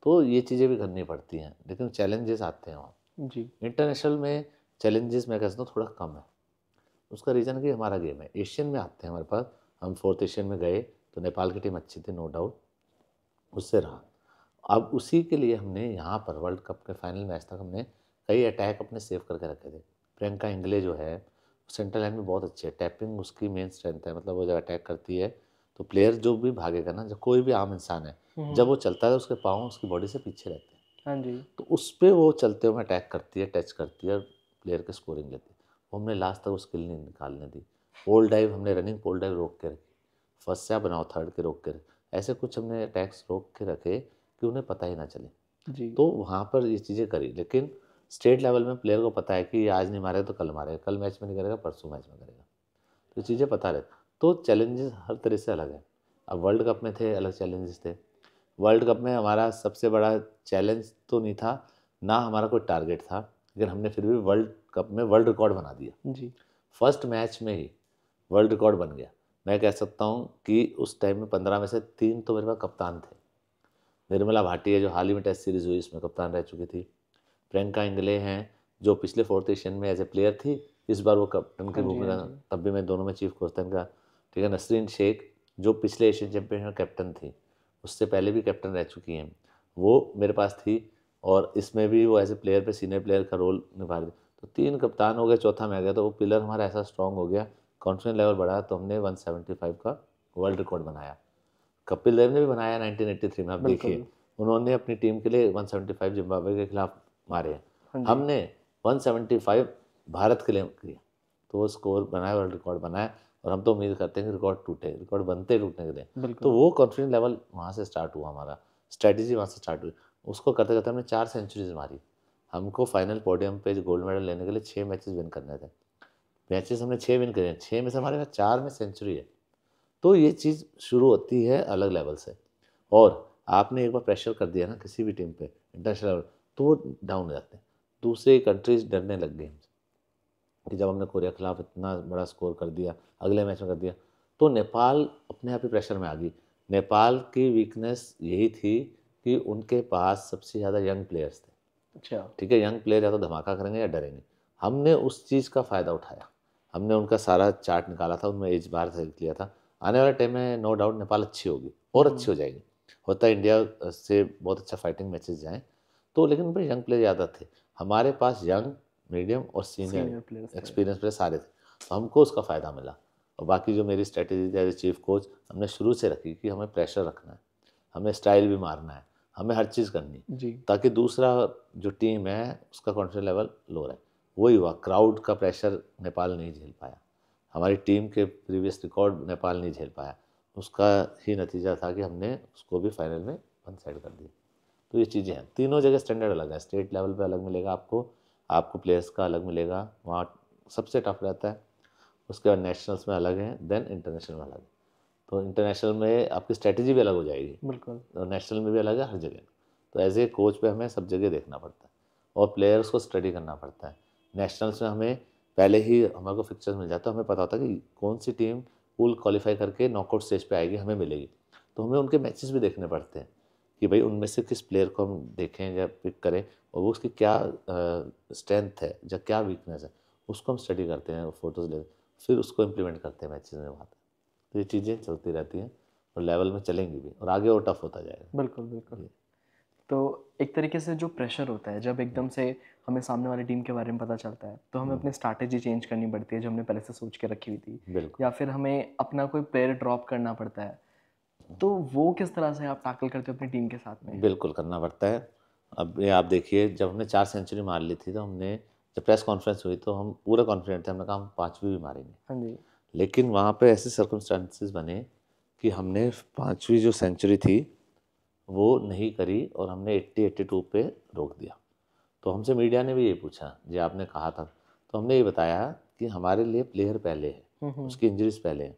तो ये चीज़ें भी करनी पड़ती हैं, लेकिन चैलेंजेस आते हैं वहाँ। जी। इंटरनेशनल में चैलेंजेस मैं कहता हूँ थोड़ा कम है। उसका रीज़न कि हमारा गेम है, एशियन में आते हैं हमारे पास। हम 4th एशियन में गए तो नेपाल की टीम अच्छी थी, नो डाउट, उससे रहा। अब उसी के लिए हमने यहाँ पर वर्ल्ड कप के फाइनल मैच तक हमने कई अटैक अपने सेव करके रखे थे। प्रियंका इंगले जो है सेंट्रल लाइन में बहुत अच्छी है, टैपिंग उसकी मेन स्ट्रेंथ है। मतलब वो जब अटैक करती है तो प्लेयर जो भी भागेगा ना, जब कोई भी आम इंसान है जब वो चलता है उसके पाँव उसकी बॉडी से पीछे रहते हैं, हाँ जी। तो उस पर वो चलते हुए अटैक करती है, टच करती है और प्लेयर की स्कोरिंग लेती है। वो हमने लास्ट तक वो स्किल नहीं निकालने दी। पोल डाइव हमने रनिंग पोल डाइव रोक के रखी, फर्स्ट से आप बनाओ थर्ड के रोक के रखे, ऐसे कुछ हमने अटैक्स रोक के रखे कि उन्हें पता ही ना चले। जी। तो वहाँ पर ये चीज़ें करी। लेकिन स्टेट लेवल में प्लेयर को पता है कि आज नहीं मारेगा तो कल मारेगा, कल मैच में नहीं करेगा परसों मैच में करेगा, तो ये चीज़ें पता रहती। तो चैलेंजेस हर तरह से अलग है। अब वर्ल्ड कप में थे अलग चैलेंजेस थे। वर्ल्ड कप में हमारा सबसे बड़ा चैलेंज तो नहीं था, ना हमारा कोई टारगेट था, लेकिन हमने फिर भी वर्ल्ड कप में वर्ल्ड रिकॉर्ड बना दिया। जी। फर्स्ट मैच में ही वर्ल्ड रिकॉर्ड बन गया। मैं कह सकता हूँ कि उस टाइम में 15 में से 3 तो मेरे पास कप्तान थे। निर्मला भाटिया जो हाल ही में टेस्ट सीरीज हुई इसमें कप्तान रह चुकी थी। प्रियंका इंगले हैं जो पिछले 4th एशियन में एज ए प्लेयर थी, इस बार वो कैप्टन की हाँ जी, भूमिका, हाँ जी। तब भी मैं दोनों में चीफ कोच था इनका। ठीक है, नसरीन शेख जो पिछले एशियन चैंपियन में कैप्टन थी, उससे पहले भी कैप्टन रह चुकी हैं, वो मेरे पास थी, और इसमें भी वो एज ए प्लेयर पे सीनियर प्लेयर का रोल निभा रही थी। तो 3 कप्तान हो गए, चौथा मैं आ गया, तो वो पिलर हमारा ऐसा स्ट्रॉन्ग हो गया, कॉन्फिडेंस लेवल बढ़ा, तो हमने 175 का वर्ल्ड रिकॉर्ड बनाया। कपिल देव ने भी बनाया 1983 में। आप बिल्कुल। देखिए उन्होंने अपनी टीम के लिए 175 जिम्बाब्वे के खिलाफ मारे हैं, हाँ जी। हमने 175 भारत के लिए किया, तो वो स्कोर बनाया, वर्ल्ड रिकॉर्ड बनाया। और हम तो उम्मीद करते हैं कि रिकॉर्ड टूटे, रिकॉर्ड बनते टूटने के लिए। बिल्कुल। तो वो कॉन्फिडेंस लेवल वहाँ से स्टार्ट हुआ, हमारा स्ट्रैटेजी वहाँ से स्टार्ट हुई। उसको करते करते हमने 4 सेंचुरीज मारी। हमको फाइनल पोडियम पे गोल्ड मेडल लेने के लिए 6 मैचेस विन करने थे। मैचेस हमने 6 विन करे हैं, 6 में से हमारे पास 4 में सेंचुरी है। तो ये चीज़ शुरू होती है अलग लेवल से, और आपने एक बार प्रेशर कर दिया ना किसी भी टीम पे इंटरनेशनल लेवल, तो वो डाउन हो जाते हैं। दूसरी कंट्रीज डरने लग गई हमसे कि जब हमने कोरिया के खिलाफ इतना बड़ा स्कोर कर दिया, अगले मैच में कर दिया, तो नेपाल अपने आप ही प्रेशर में आ गई। नेपाल की वीकनेस यही थी कि उनके पास सबसे ज़्यादा यंग प्लेयर्स थे। अच्छा। ठीक है, यंग प्लेयर या तो धमाका करेंगे या डरेंगे। हमने उस चीज़ का फ़ायदा उठाया, हमने उनका सारा चार्ट निकाला था, उनमें एज बार सेलेक्ट लिया था। आने वाले टाइम में नो डाउट नेपाल अच्छी होगी और अच्छी हो जाएगी। होता है इंडिया से बहुत अच्छा फाइटिंग मैचेस जाएँ, तो लेकिन उन पर यंग प्लेयर ज़्यादा थे। हमारे पास यंग, मीडियम और सीनियर सीनियर प्लेयर्स थे। एक्सपीरियंस प्लेयर सारे थे, तो हमको उसका फ़ायदा मिला। और बाकी जो मेरी स्ट्रेटेजी थी एज ए चीफ कोच, हमने शुरू से रखी कि हमें प्रेशर रखना है, हमें स्टाइल भी मारना है, हमें हर चीज़ करनी है, जी। ताकि दूसरा जो टीम है उसका कॉन्फिडेंस लेवल लो रहे। वही हुआ, क्राउड का प्रेशर नेपाल नहीं झेल पाया, हमारी टीम के प्रीवियस रिकॉर्ड नेपाल नहीं झेल पाया। उसका ही नतीजा था कि हमने उसको भी फाइनल में वन साइड कर दिया। तो ये चीज़ें हैं, तीनों जगह स्टैंडर्ड अलग है। स्टेट लेवल पे अलग मिलेगा आपको, आपको प्लेयर्स का अलग मिलेगा, वहाँ सबसे टफ रहता है। उसके बाद नेशनल्स में अलग है, देन इंटरनेशनल में अलग है। तो इंटरनेशनल में आपकी स्ट्रैटेजी भी अलग हो जाएगी, बिल्कुल। और नेशनल में भी अलग है हर जगह। तो एज ए कोच पे हमें सब जगह देखना पड़ता है और प्लेयर्स को स्टडी करना पड़ता है। नेशनल्स में हमें पहले ही हमारे को फिक्चर्स मिल जाता है, हमें पता होता है कि कौन सी टीम पूल क्वालिफाई करके नॉकआउट स्टेज पे आएगी, हमें मिलेगी। तो हमें उनके मैचेस भी देखने पड़ते हैं कि भाई उनमें से किस प्लेयर को हम देखें या पिक करें, और वो उसकी क्या स्ट्रेंथ है या क्या वीकनेस है, उसको हम स्टडी करते हैं, फोटोज़ लेते हैं, फिर उसको इम्प्लीमेंट करते हैं मैचेस में वहाँ पर। तो ये चीज़ें चलती रहती हैं और लेवल में चलेंगी भी, और आगे और टफ होता जाएगा। बिल्कुल बिल्कुल। तो एक तरीके से जो प्रेशर होता है जब एकदम से हमें सामने वाली टीम के बारे में पता चलता है, तो हमें अपनी स्ट्रैटेजी चेंज करनी पड़ती है जो हमने पहले से सोच के रखी हुई थी, बिल्कुल या फिर हमें अपना कोई प्लेयर ड्रॉप करना पड़ता है, तो वो किस तरह से आप टैकल करते हो अपनी टीम के साथ में? बिल्कुल करना पड़ता है। अब ये आप देखिए, जब हमने 4 सेंचुरी मार ली थी, तो हमने जब प्रेस कॉन्फ्रेंस हुई तो हम पूरे कॉन्फिडेंट थे, हमने कहा हम 5वीं भी मारेंगे। हाँ जी। लेकिन वहाँ पे ऐसे सर्कमस्टांसेस बने कि हमने 5वीं जो सेंचुरी थी वो नहीं करी और हमने 80-82 पे रोक दिया। तो हमसे मीडिया ने भी ये पूछा, जी आपने कहा था, तो हमने ये बताया कि हमारे लिए प्लेयर पहले है, उसकी इंजरीज पहले है।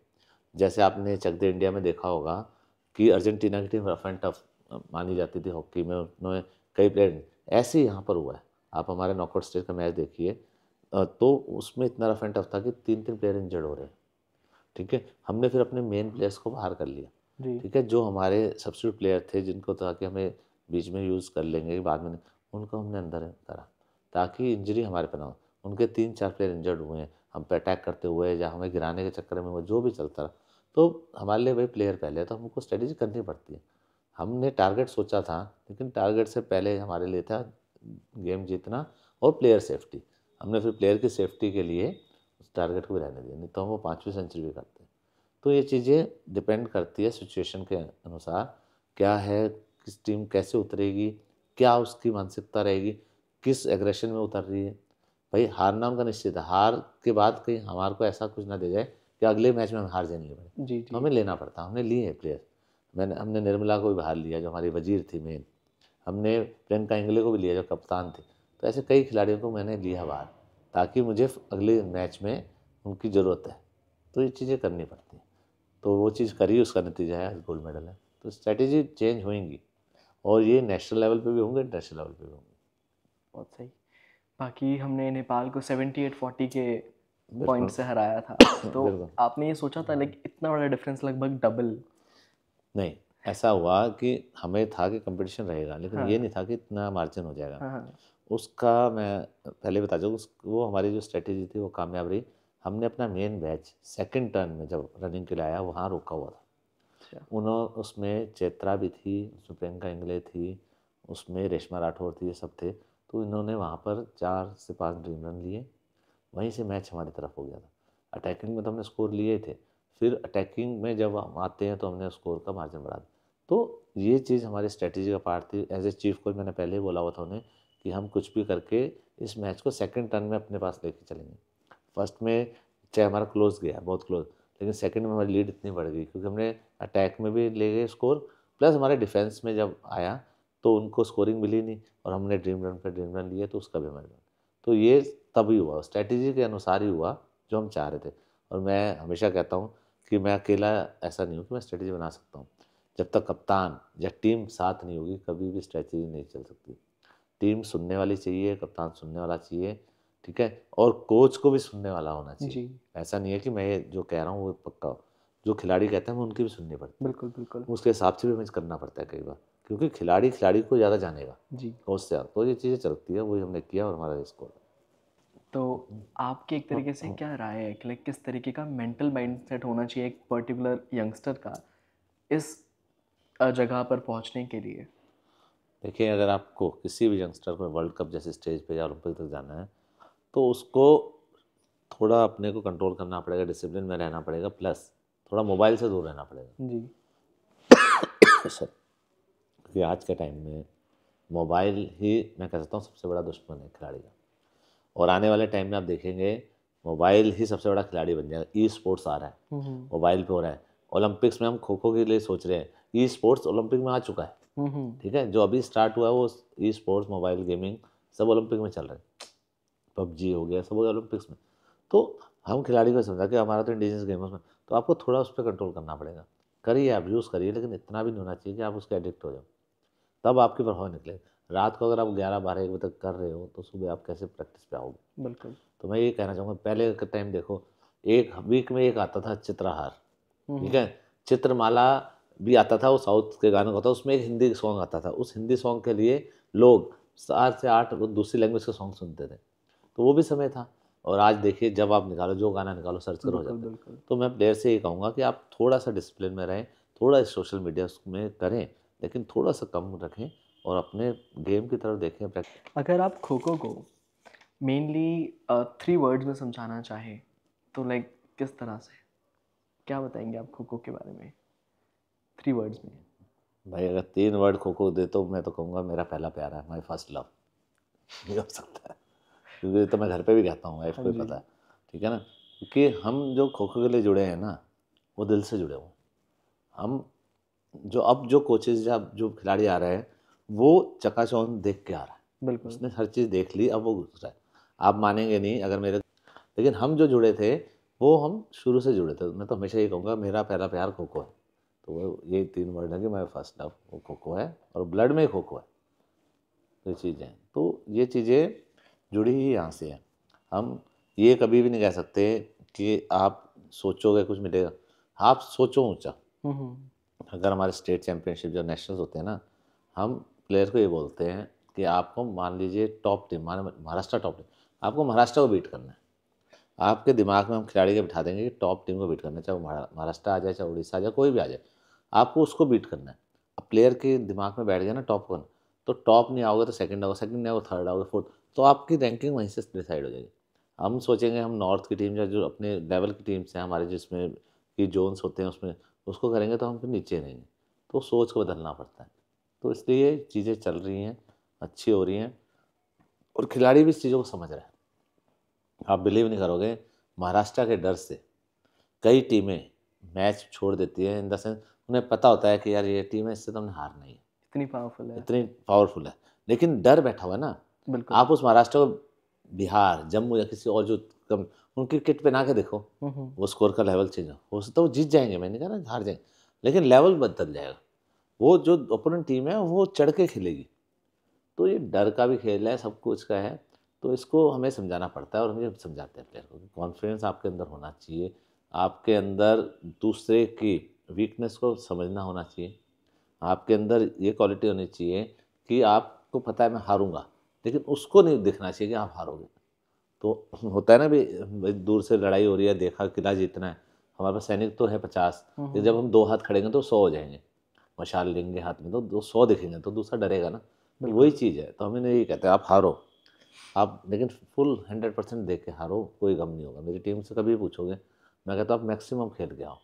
जैसे आपने चक दे इंडिया में देखा होगा कि अर्जेंटीना की टीम रफ एंड टफ मानी जाती थी हॉकी में, उन्होंने कई प्लेयर, ऐसे ही यहाँ पर हुआ है। आप हमारे नॉकआउट स्टेज का मैच देखिए, तो उसमें इतना रफ एंड टफ था कि 3-3 प्लेयर इंजर्ड हो रहे हैं। ठीक है, हमने फिर अपने मेन प्लेयर्स को बाहर कर लिया। जी। ठीक है, जो हमारे सब्स्टिट्यूट प्लेयर थे जिनको था कि हमें बीच में यूज़ कर लेंगे बाद में, उनको हमने अंदर करा ताकि इंजरी हमारे पे ना हो। उनके 3-4 प्लेयर इंजर्ड हुए हैं, हम पे अटैक करते हुए या हमें गिराने के चक्कर में वो जो भी चलता रहा, तो हमारे लिए वही प्लेयर पहले है, तो हमको स्ट्रेटेजी करनी पड़ती है। हमने टारगेट सोचा था, लेकिन टारगेट से पहले हमारे लिए था गेम जीतना और प्लेयर सेफ्टी। हमने फिर प्लेयर की सेफ्टी के लिए उस टारगेट को भी रहने दिया, नहीं तो हम वो 5वीं सेंचुरी भी करते। तो ये चीज़ें डिपेंड करती है सिचुएशन के अनुसार, क्या है, किस टीम कैसे उतरेगी, क्या उसकी मानसिकता रहेगी, किस एग्रेशन में उतर रही है। भाई हारना उनका निश्चित है, हार के बाद कहीं हमारे को ऐसा कुछ ना दे जाए कि अगले मैच में हम हार जाएंगे पड़े, जी। तो हमें लेना पड़ता। हमने लिए हैं प्लेयर, हमने निर्मला को भी बाहर लिया जो हमारी वजीर थी मेन, हमने प्रियंका इंगले को भी लिया जो कप्तान थे। तो ऐसे कई खिलाड़ियों को मैंने लिया बाहर ताकि मुझे अगले मैच में उनकी ज़रूरत है, तो ये चीज़ें करनी पड़ती हैं। तो वो चीज़ करी, उसका नतीजा है आज गोल्ड मेडल है। तो स्ट्रैटेजी चेंज होएंगी और ये नेशनल लेवल पे भी होंगे, इंटरनेशनल लेवल पे भी होंगे। बहुत सही। बाकी हमने नेपाल को 78-40 के बिल्कुल पॉइंट से हराया था, तो बिल्कुल आपने ये सोचा था लाइक इतना बड़ा डिफरेंस, लगभग डबल? नहीं, ऐसा हुआ कि हमें था कि कंपटीशन रहेगा, लेकिन हाँ ये नहीं था कि इतना मार्जिन हो जाएगा। हाँ हाँ। उसका मैं पहले बता दूँ, वो हमारी जो स्ट्रैटेजी थी वो कामयाब रही। हमने अपना मेन बैच सेकंड टर्न में जब रनिंग के लिए आया वहाँ रोका हुआ था। अच्छा। उसमें चैत्रा भी थी, उसमें प्रियंका इंगले थी, उसमें रेशमा राठौर थी, ये सब थे। तो इन्होंने वहाँ पर 4 से 5 ड्रीम रन लिए, वहीं से मैच हमारी तरफ हो गया था। अटैकिंग में तो हमने स्कोर लिए थे, फिर अटैकिंग में जब हम आते हैं तो हमने स्कोर का मार्जिन बढ़ा दिया। तो ये चीज़ हमारी स्ट्रेटजी का पार्ट थी। एज ए चीफ कोच मैंने पहले ही बोला हुआ था उन्हें कि हम कुछ भी करके इस मैच को सेकंड टर्न में अपने पास लेके चलेंगे। फर्स्ट में चाहे हमारा क्लोज गया, बहुत क्लोज, लेकिन सेकंड में हमारी लीड इतनी बढ़ गई क्योंकि हमने अटैक में भी ले गए स्कोर, प्लस हमारे डिफेंस में जब आया तो उनको स्कोरिंग मिली नहीं और हमने ड्रीम रन पर ड्रीम रन लिए, तो उसका भी हमारे। तो ये तभी हुआ, स्ट्रैटेजी के अनुसार ही हुआ जो हम चाह रहे थे। और मैं हमेशा कहता हूँ कि मैं अकेला ऐसा नहीं हूँ कि मैं स्ट्रैटेजी बना सकता हूँ। जब तक कप्तान या टीम साथ नहीं होगी कभी भी स्ट्रैटेजी नहीं चल सकती। टीम सुनने वाली चाहिए, कप्तान सुनने वाला चाहिए, ठीक है, और कोच को भी सुनने वाला होना चाहिए। जी। ऐसा नहीं है कि मैं ये जो कह रहा हूँ वो पक्का हो। जो खिलाड़ी कहते हैं हमें उनकी भी सुननी पड़ती है, बिल्कुल बिल्कुल। उसके हिसाब से भी हमें करना पड़ता है कई बार, क्योंकि खिलाड़ी को ज़्यादा जानेगा जी। कोच से ज़्यादा। तो ये चीज़ें चलती है, वही हमने किया और हमारा स्कोर। तो आपकी एक तरीके से क्या राय है कि लाइक किस तरीके का मेंटल माइंडसेट होना चाहिए एक पर्टिकुलर यंगस्टर का इस जगह पर पहुंचने के लिए? देखिए, अगर आपको किसी भी यंगस्टर को वर्ल्ड कप जैसे स्टेज पे या ओलंपिक तक जाना है तो उसको थोड़ा अपने को कंट्रोल करना पड़ेगा, डिसिप्लिन में रहना पड़ेगा, प्लस थोड़ा मोबाइल से दूर रहना पड़ेगा। जी। सर, क्योंकि आज के टाइम में मोबाइल ही मैं कह सकता हूँ सबसे बड़ा दुश्मन है खिलाड़ी का। और आने वाले टाइम में आप देखेंगे मोबाइल ही सबसे बड़ा खिलाड़ी बन जाएगा। ई स्पोर्ट्स आ रहा है, मोबाइल पे हो रहा है। ओलंपिक्स में हम खो खो के लिए सोच रहे हैं, ई स्पोर्ट्स ओलंपिक में आ चुका है। ठीक है, जो अभी स्टार्ट हुआ है वो ई स्पोर्ट्स, मोबाइल गेमिंग सब ओलंपिक में चल रहे हैं। पबजी हो गया, सब हो गया ओलंपिक्स में। तो हम खिलाड़ी को समझा कि हमारा तो इंडिजिनस गेम है उसमें, तो आपको थोड़ा उस पर कंट्रोल करना पड़ेगा। करिए, आप यूज़ करिए, लेकिन इतना भी नहीं होना चाहिए कि आप उसके एडिक्ट हो जाओ, तब आपकी प्रभाव निकले। रात को अगर आप 11-12-1 बजे तक कर रहे हो तो सुबह आप कैसे प्रैक्टिस पे आओगे? बिल्कुल। तो मैं ये कहना चाहूँगा, पहले का टाइम देखो, एक वीक में एक आता था चित्रहार, ठीक है, चित्रमाला भी आता था, वो साउथ के गानों का था, उसमें एक हिंदी सॉन्ग आता था। उस हिंदी सॉन्ग के लिए लोग 7 से 8 दूसरी लैंग्वेज के सॉन्ग सुनते थे, तो वो भी समय था। और आज देखिए, जब आप निकालो, जो गाना निकालो, सर्च करो, हो बिल्कुल जाता है। बिल्कुल। तो मैं प्लेयर से ये कहूँगा कि आप थोड़ा सा डिसिप्लिन में रहें, थोड़ा सोशल मीडिया में करें, लेकिन थोड़ा सा कम रखें और अपने गेम की तरफ देखें प्रैक्टिस। अगर आप खो खो को मेनली 3 वर्ड्स में समझाना चाहें तो लाइक किस तरह से, क्या बताएंगे आप खो खो के बारे में 3 वर्ड्स में? भाई अगर 3 वर्ड खो खो दे तो मैं तो कहूँगा मेरा पहला प्यार है, माई फर्स्ट लव। ये हो सकता है, क्योंकि तो मैं घर पे भी कहता हूँ, वाइफ हाँ को भी जी। पता है। ठीक है ना, क्योंकि हम जो खो खो के लिए जुड़े हैं ना, वो दिल से जुड़े हुए हैं। हम जो कोचेज या जो खिलाड़ी आ रहे हैं वो चकाचौंध देख के आ रहा है, बिल्कुल। उसने हर चीज़ देख ली, अब वो घुस रहा है। आप मानेंगे नहीं अगर मेरे, लेकिन हम जो जुड़े थे वो हम शुरू से जुड़े थे। मैं तो हमेशा ये कहूँगा मेरा पहला प्यार खो खो है। तो वो ये 3 वर्ड है कि मैं फर्स्ट लव, वो खो खो है और ब्लड में खो खो है। ये चीज़ें, तो ये चीज़ें जुड़ी ही यहाँ से हैं। हम ये कभी भी नहीं कह सकते कि आप सोचोगे कुछ मिलेगा, आप सोचो ऊंचा। हम्म। अगर हमारे स्टेट चैम्पियनशिप जो नेशनल्स होते हैं ना, हम प्लेयर को ये बोलते हैं कि आपको मान लीजिए टॉप टीम, मान महाराष्ट्र टॉप टीम, आपको महाराष्ट्र को बीट करना है। आपके दिमाग में हम खिलाड़ी के बिठा देंगे कि टॉप टीम को बीट करना है, चाहे वो महाराष्ट्र आ जाए, चाहे उड़ीसा आ जाए, कोई भी आ जाए, आपको उसको बीट करना है। अब प्लेयर के दिमाग में बैठ गया ना टॉप वन, तो टॉप नहीं आओगे तो सेकंड आओगे, सेकंड नहीं आओगे थर्ड आओगे, फोर्थ, तो आपकी रैंकिंग वहीं से डिसाइड हो जाएगी। हम सोचेंगे हम नॉर्थ की टीम या जो अपने लेवल की टीम्स हैं हमारे, जिसमें कि जोन्स होते हैं उसमें उसको करेंगे तो हम फिर नीचे रहेंगे। तो सोच को बदलना पड़ता है। तो इसलिए चीज़ें चल रही हैं, अच्छी हो रही हैं, और खिलाड़ी भी इस चीज़ों को समझ रहे हैं। आप बिलीव नहीं करोगे, महाराष्ट्र के डर से कई टीमें मैच छोड़ देती है, इन द सेंस उन्हें पता होता है कि यार ये टीम है, इससे तो हमने हारना ही है, इतनी पावरफुल है। इतनी पावरफुल है, लेकिन डर बैठा हुआ है ना। बिल्कुल। आप उस महाराष्ट्र को बिहार, जम्मू या किसी और जो कम, उनकी किट पे ना के देखो, वो स्कोर का लेवल चेंज हो सकता है, वो जीत जाएंगे, मैंने कहा ना हार जाएंगे, लेकिन लेवल बदल जाएगा। वो जो ओपोनेंट टीम है वो चढ़ के खेलेगी। तो ये डर का भी खेल है, सब कुछ का है। तो इसको हमें समझाना पड़ता है, और हमें समझाते हैं प्लेयर को कि कॉन्फिडेंस आपके अंदर होना चाहिए, आपके अंदर दूसरे की वीकनेस को समझना होना चाहिए, आपके अंदर ये क्वालिटी होनी चाहिए कि आपको पता है मैं हारूंगा, लेकिन उसको नहीं दिखना चाहिए कि आप हारोगे। तो होता है ना भाई दूर से लड़ाई हो रही है, देखा किला जीतना है, हमारे पास सैनिक तो है 50, लेकिन जब हम 2 हाथ खड़ेंगे तो 100 हो जाएंगे, मशाल लेंगे हाथ में तो 100 दिखेंगे, तो दूसरा डरेगा ना। तो वही चीज़ है, तो हमें यही कहते हैं आप हारो, आप लेकिन फुल 100% दे के हारो, कोई गम नहीं होगा। मेरी टीम से कभी पूछोगे, मैं कहता हूँ आप मैक्सिमम खेल के आओ।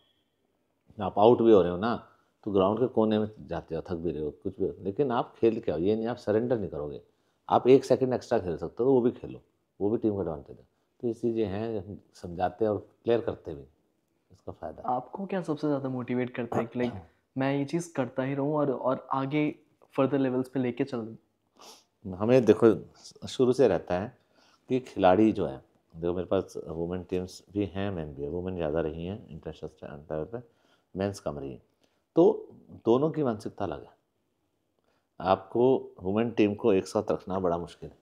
आप आउट भी हो रहे हो ना, तो ग्राउंड के कोने में जाते हो, थक भी रहे हो, कुछ भी हो, लेकिन आप खेल के आओ। ये नहीं आप सरेंडर नहीं करोगे, आप 1 सेकंड एक्स्ट्रा खेल सकते हो तो वो भी खेलो, वो भी टीम का एडवांटेज है। तो ये चीज़ें हैं, हम समझाते हैं और प्लेयर करते भी, इसका फ़ायदा। आपको क्या सबसे ज़्यादा मोटिवेट करता है कि लाइक मैं ये चीज़ करता ही रहूँ और आगे फर्दर लेवल्स पे लेके चल दूँ? हमें देखो शुरू से रहता है कि खिलाड़ी जो है, देखो मेरे पास वुमेन टीम्स भी हैं, मैन भी है, वुमेन ज़्यादा रही हैं इंटरनेशनल लेवल पे, मेंस कम रही हैं। तो दोनों की मानसिकता अलग है। आपको वुमेन टीम को एक साथ रखना बड़ा मुश्किल है।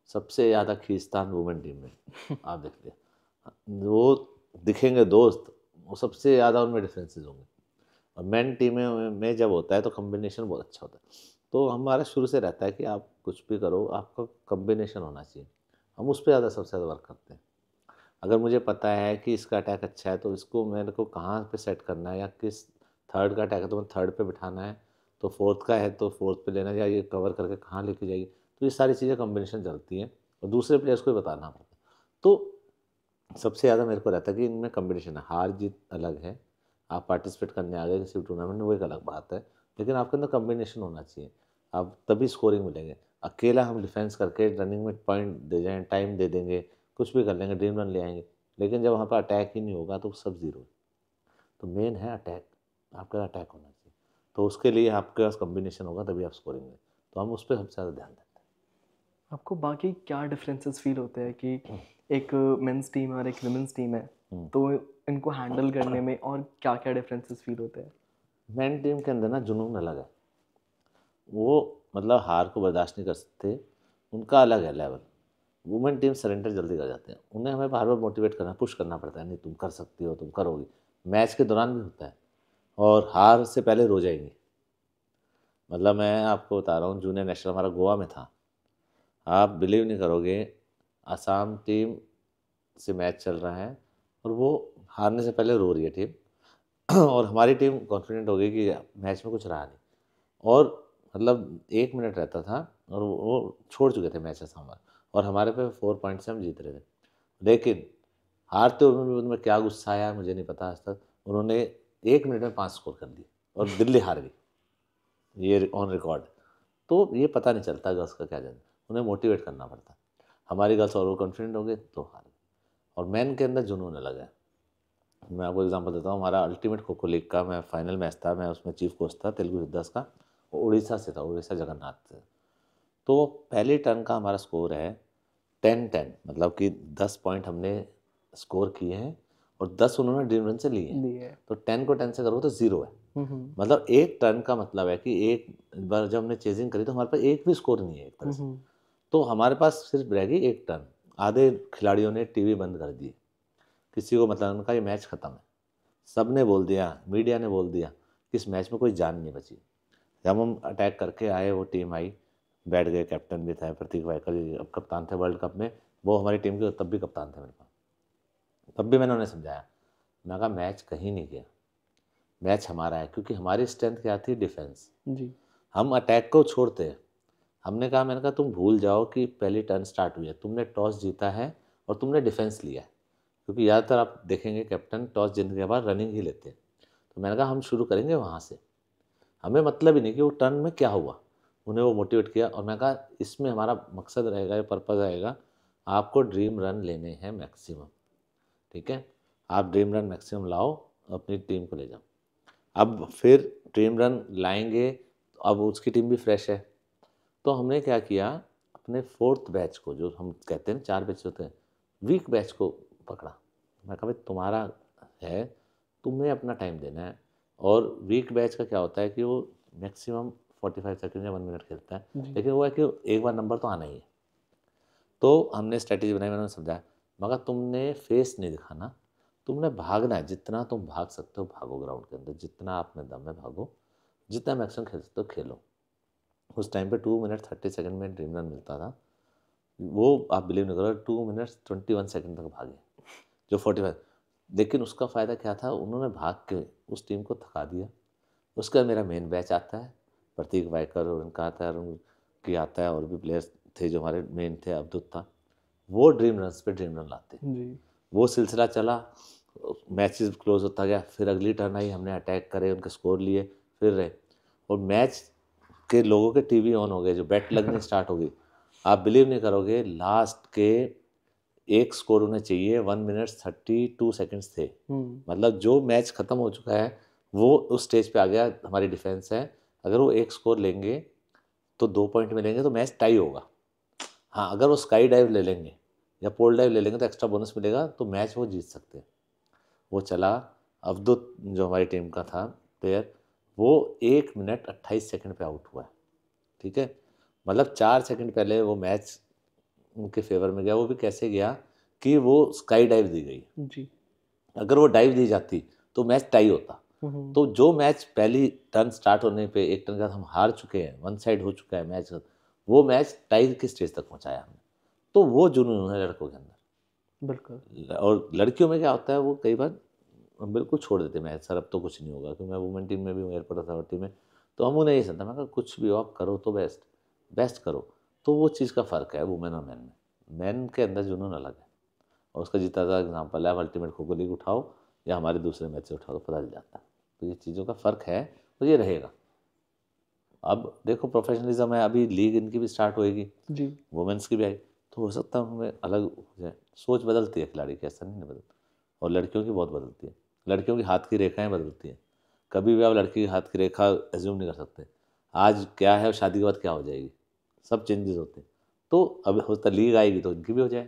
सबसे ज़्यादा खींचतान वुमेन टीम में आप देखिए, वो दिखेंगे दोस्त, वो सबसे ज़्यादा उनमें डिफरेंसेस होंगे। और मेन टीमें में जब होता है तो कम्बिनेशन बहुत अच्छा होता है। तो हमारा शुरू से रहता है कि आप कुछ भी करो, आपका कम्बिनेशन होना चाहिए। हम उस पर ज़्यादा सबसे ज़्यादा वर्क करते हैं। अगर मुझे पता है कि इसका अटैक अच्छा है तो इसको मेरे को कहाँ पे सेट करना है, या किस थर्ड का अटैक है तो मैं थर्ड पे बिठाना है, तो फोर्थ का है तो फोर्थ पे लेना है, या ये कवर करके कहाँ लेके जाएगी। तो ये सारी चीज़ें कॉम्बिनेशन चलती हैं और दूसरे प्लेयर्स को भी बताना पड़ता है। तो सबसे ज़्यादा मेरे को रहता है कि इनमें कॉम्बिनेशन है, हार जीत अलग है। आप पार्टिसिपेट करने आ गए किसी टूर्नामेंट में, वो एक अलग बात है, लेकिन आपके अंदर कॉम्बिनेशन होना चाहिए, आप तभी स्कोरिंग मिलेंगे। अकेला हम डिफेंस करके रनिंग में पॉइंट दे जाएँ, टाइम दे देंगे, कुछ भी कर लेंगे, ड्रीम रन ले आएंगे, लेकिन जब वहाँ पर अटैक ही नहीं होगा तो सब ज़ीरो है। तो मेन है अटैक, आपका अटैक होना चाहिए। तो उसके लिए आपके पास कॉम्बिनेशन होगा तभी आप स्कोरिंग में, तो हम उस पर सबसे ज़्यादा ध्यान देते आपको बाकी क्या डिफरेंसेस फील होते हैं कि एक मेंस टीम है और एक वुमेन्स टीम है, तो इनको हैंडल करने में और क्या क्या डिफरेंसेस फील होते हैं? हैं। मेन टीम के अंदर ना जुनून अलग है, वो मतलब हार को बर्दाश्त नहीं कर सकते, उनका अलग है लेवल। वुमेन टीम सरेंडर जल्दी कर जाते हैं, उन्हें हमें बार बार मोटिवेट करना, पुश करना पड़ता है, नहीं तुम कर सकती हो, तुम करोगी। मैच के दौरान भी होता है, और हार से पहले रो जाएंगे। मतलब मैं आपको बता रहा हूँ, जूनियर नेशनल हमारा गोवा में था, आप बिलीव नहीं करोगे, असम टीम से मैच चल रहा है और वो हारने से पहले रो रही है टीम और हमारी टीम कॉन्फिडेंट हो गई कि मैच में कुछ रहा नहीं, और मतलब 1 मिनट रहता था और वो छोड़ चुके थे मैचेस हमारे, और हमारे पे 4 पॉइंट से हम जीत रहे थे। लेकिन हारते हुए भी उनमें क्या गुस्सा आया मुझे नहीं पता आज तक। उन्होंने 1 मिनट में 5 स्कोर कर दिए और दिल्ली हार गई, ये ऑन रिकॉर्ड। तो ये पता नहीं चलता गर्ल्स का क्या जाने, उन्हें मोटिवेट करना पड़ता। हमारी गर्ल्स ओवर कॉन्फिडेंट हो गए तो हार गए, और मैन के अंदर जुनून अलग है। मैं आपको एग्जांपल देता हूँ, हमारा अल्टीमेट खो खो लीग का मैं फाइनल मैच था, मैं उसमें चीफ कोच था तेलुगु विद्यास का, वो उड़ीसा से था, उड़ीसा जगन्नाथ से। तो पहली टर्न का हमारा स्कोर है 10-10, मतलब कि 10 पॉइंट हमने स्कोर किए हैं और 10 उन्होंने ड्रीम रन से लिए हैं। तो 10 को 10 से करो तो 0 है। मतलब एक टर्न का मतलब है कि एक बार जब हमने चेजिंग करी तो हमारे पास एक भी स्कोर नहीं है एक तरह से। तो हमारे पास सिर्फ रह गई एक टर्न। आधे खिलाड़ियों ने टीवी बंद कर दी, किसी को मतलब उनका ये मैच खत्म है। सब ने बोल दिया, मीडिया ने बोल दिया कि इस मैच में कोई जान नहीं बची। जब हम अटैक करके आए, वो टीम आई, बैठ गए, कैप्टन भी था प्रतीक वायकर जी, अब कप्तान थे वर्ल्ड कप में, वो हमारी टीम के तब भी कप्तान थे मेरे पास। तब भी मैंने उन्हें समझाया, मैं कहा मैच कहीं नहीं गया, मैच हमारा है, क्योंकि हमारी स्ट्रेंथ क्या थी, डिफेंस जी। हम अटैक को छोड़ते हैं। हमने कहा, मैंने कहा तुम भूल जाओ कि पहली टर्न स्टार्ट हुई है, तुमने टॉस जीता है और तुमने डिफेंस लिया है, क्योंकि ज़्यादातर आप देखेंगे कैप्टन टॉस जीतने के बाद रनिंग ही लेते हैं। तो मैंने कहा हम शुरू करेंगे वहाँ से, हमें मतलब ही नहीं कि वो टर्न में क्या हुआ। उन्हें वो मोटिवेट किया और मैं कहा इसमें हमारा मकसद रहेगा, पर्पज़ रहेगा, आपको ड्रीम रन लेने हैं मैक्सिमम, ठीक है, आप ड्रीम रन मैक्सिमम लाओ, अपनी टीम को ले जाओ। अब फिर ड्रीम रन लाएंगे, अब उसकी टीम भी फ्रेश है। तो हमने क्या किया, अपने 4th बैच को, जो हम कहते हैं 4 बैच होते हैं, वीक बैच को पकड़ा। मैं कहा भाई तुम्हारा है, तुम्हें अपना टाइम देना है। और वीक बैच का क्या होता है कि वो मैक्सिमम 45 सेकंड या 1 मिनट खेलता है, लेकिन वो है कि एक बार नंबर तो आना ही है। तो हमने स्ट्रैटेजी बनाई, मैंने समझाया, मगर तुमने फेस नहीं दिखाना, तुमने भागना है, जितना तुम भाग सकते हो भागो ग्राउंड के अंदर, जितना आप में दम है भागो, जितना मैक्सिमम खेल सकते हो खेलो। उस टाइम पे 2 मिनट 30 सेकंड में ड्रीम रन मिलता था, वो आप बिलीव नहीं करो 2 मिनट 21 सेकंड तक भागे जो 45। लेकिन उसका फ़ायदा क्या था, उन्होंने भाग के उस टीम को थका दिया। उसका मेरा मेन बैच आता है, प्रतीक वायकर और उनका आता है, उनकी आता है, और भी प्लेयर्स थे जो हमारे मेन थे, अब्दुल था, वो ड्रीम रन पे ड्रीम रन लाते जी। वो सिलसिला चला, मैचेस क्लोज होता गया, फिर अगली टर्न आई, हमने अटैक करे, उनके स्कोर लिए, फिर रहे, और मैच के लोगों के टीवी ऑन हो गए, जो बैट लगनी स्टार्ट हो गई। आप बिलीव नहीं करोगे, लास्ट के एक स्कोर उन्हें चाहिए 1 मिनट 32 सेकंड्स थे। मतलब जो मैच खत्म हो चुका है वो उस स्टेज पे आ गया, हमारी डिफेंस है, अगर वो एक स्कोर लेंगे तो 2 पॉइंट मिलेंगे, तो मैच टाई होगा। हाँ, अगर वो स्काई डाइव ले लेंगे या पोल डाइव ले लेंगे तो एक्स्ट्रा बोनस मिलेगा, तो मैच वो जीत सकते हैं। वो चला, अवधुत जो हमारी टीम का था प्लेयर, वो 1 मिनट 28 सेकंड पे आउट हुआ है, ठीक है। मतलब 4 सेकंड पहले वो मैच उनके फेवर में गया। वो भी कैसे गया कि वो स्काई डाइव दी गई जी, अगर वो डाइव दी जाती तो मैच टाई होता। तो जो मैच पहली टर्न स्टार्ट होने पे एक टर्न के बाद हम हार चुके हैं, 1 साइड हो चुका है मैच, वो मैच टाई की स्टेज तक पहुंचाया हमने। तो वो जुनून है लड़कों के अंदर। बिल्कुल। और लड़कियों में क्या होता है, वो कई बार बिल्कुल छोड़ देते मैच, सर अब तो कुछ नहीं होगा, क्योंकि मैं वुमेन टीम में भी हूँ, एयरपोर्ट अथॉरिटी में, तो हम उन्हें ये समझता, मैं कहा कुछ भी हो आप करो तो बेस्ट करो। तो वो चीज़ का फ़र्क है वुमेन और मैन में। मैन के अंदर जुनून अलग है, और उसका जीता था एग्जाम्पल है, आप अल्टीमेट खो खो लीग उठाओ या हमारे दूसरे मैच से उठाओ तो पता चल जाता है। तो ये चीज़ों का फ़र्क है, तो ये रहेगा। अब देखो प्रोफेशनलिज्म है, अभी लीग इनकी भी स्टार्ट होएगी जी, वुमेन्स की भी आई, तो हो सकता है हमें अलग हो जाए, सोच बदलती है खिलाड़ी की, ऐसा नहीं बदलती। और लड़कियों की बहुत बदलती है, लड़कियों की हाथ की रेखाएं बदलती हैं। कभी भी आप लड़की की हाथ की रेखा एज्यूम नहीं कर सकते, आज क्या है और शादी के बाद क्या हो जाएगी, सब चेंजेस होते हैं। तो अब होता लीग आएगी तो इनकी भी हो जाए,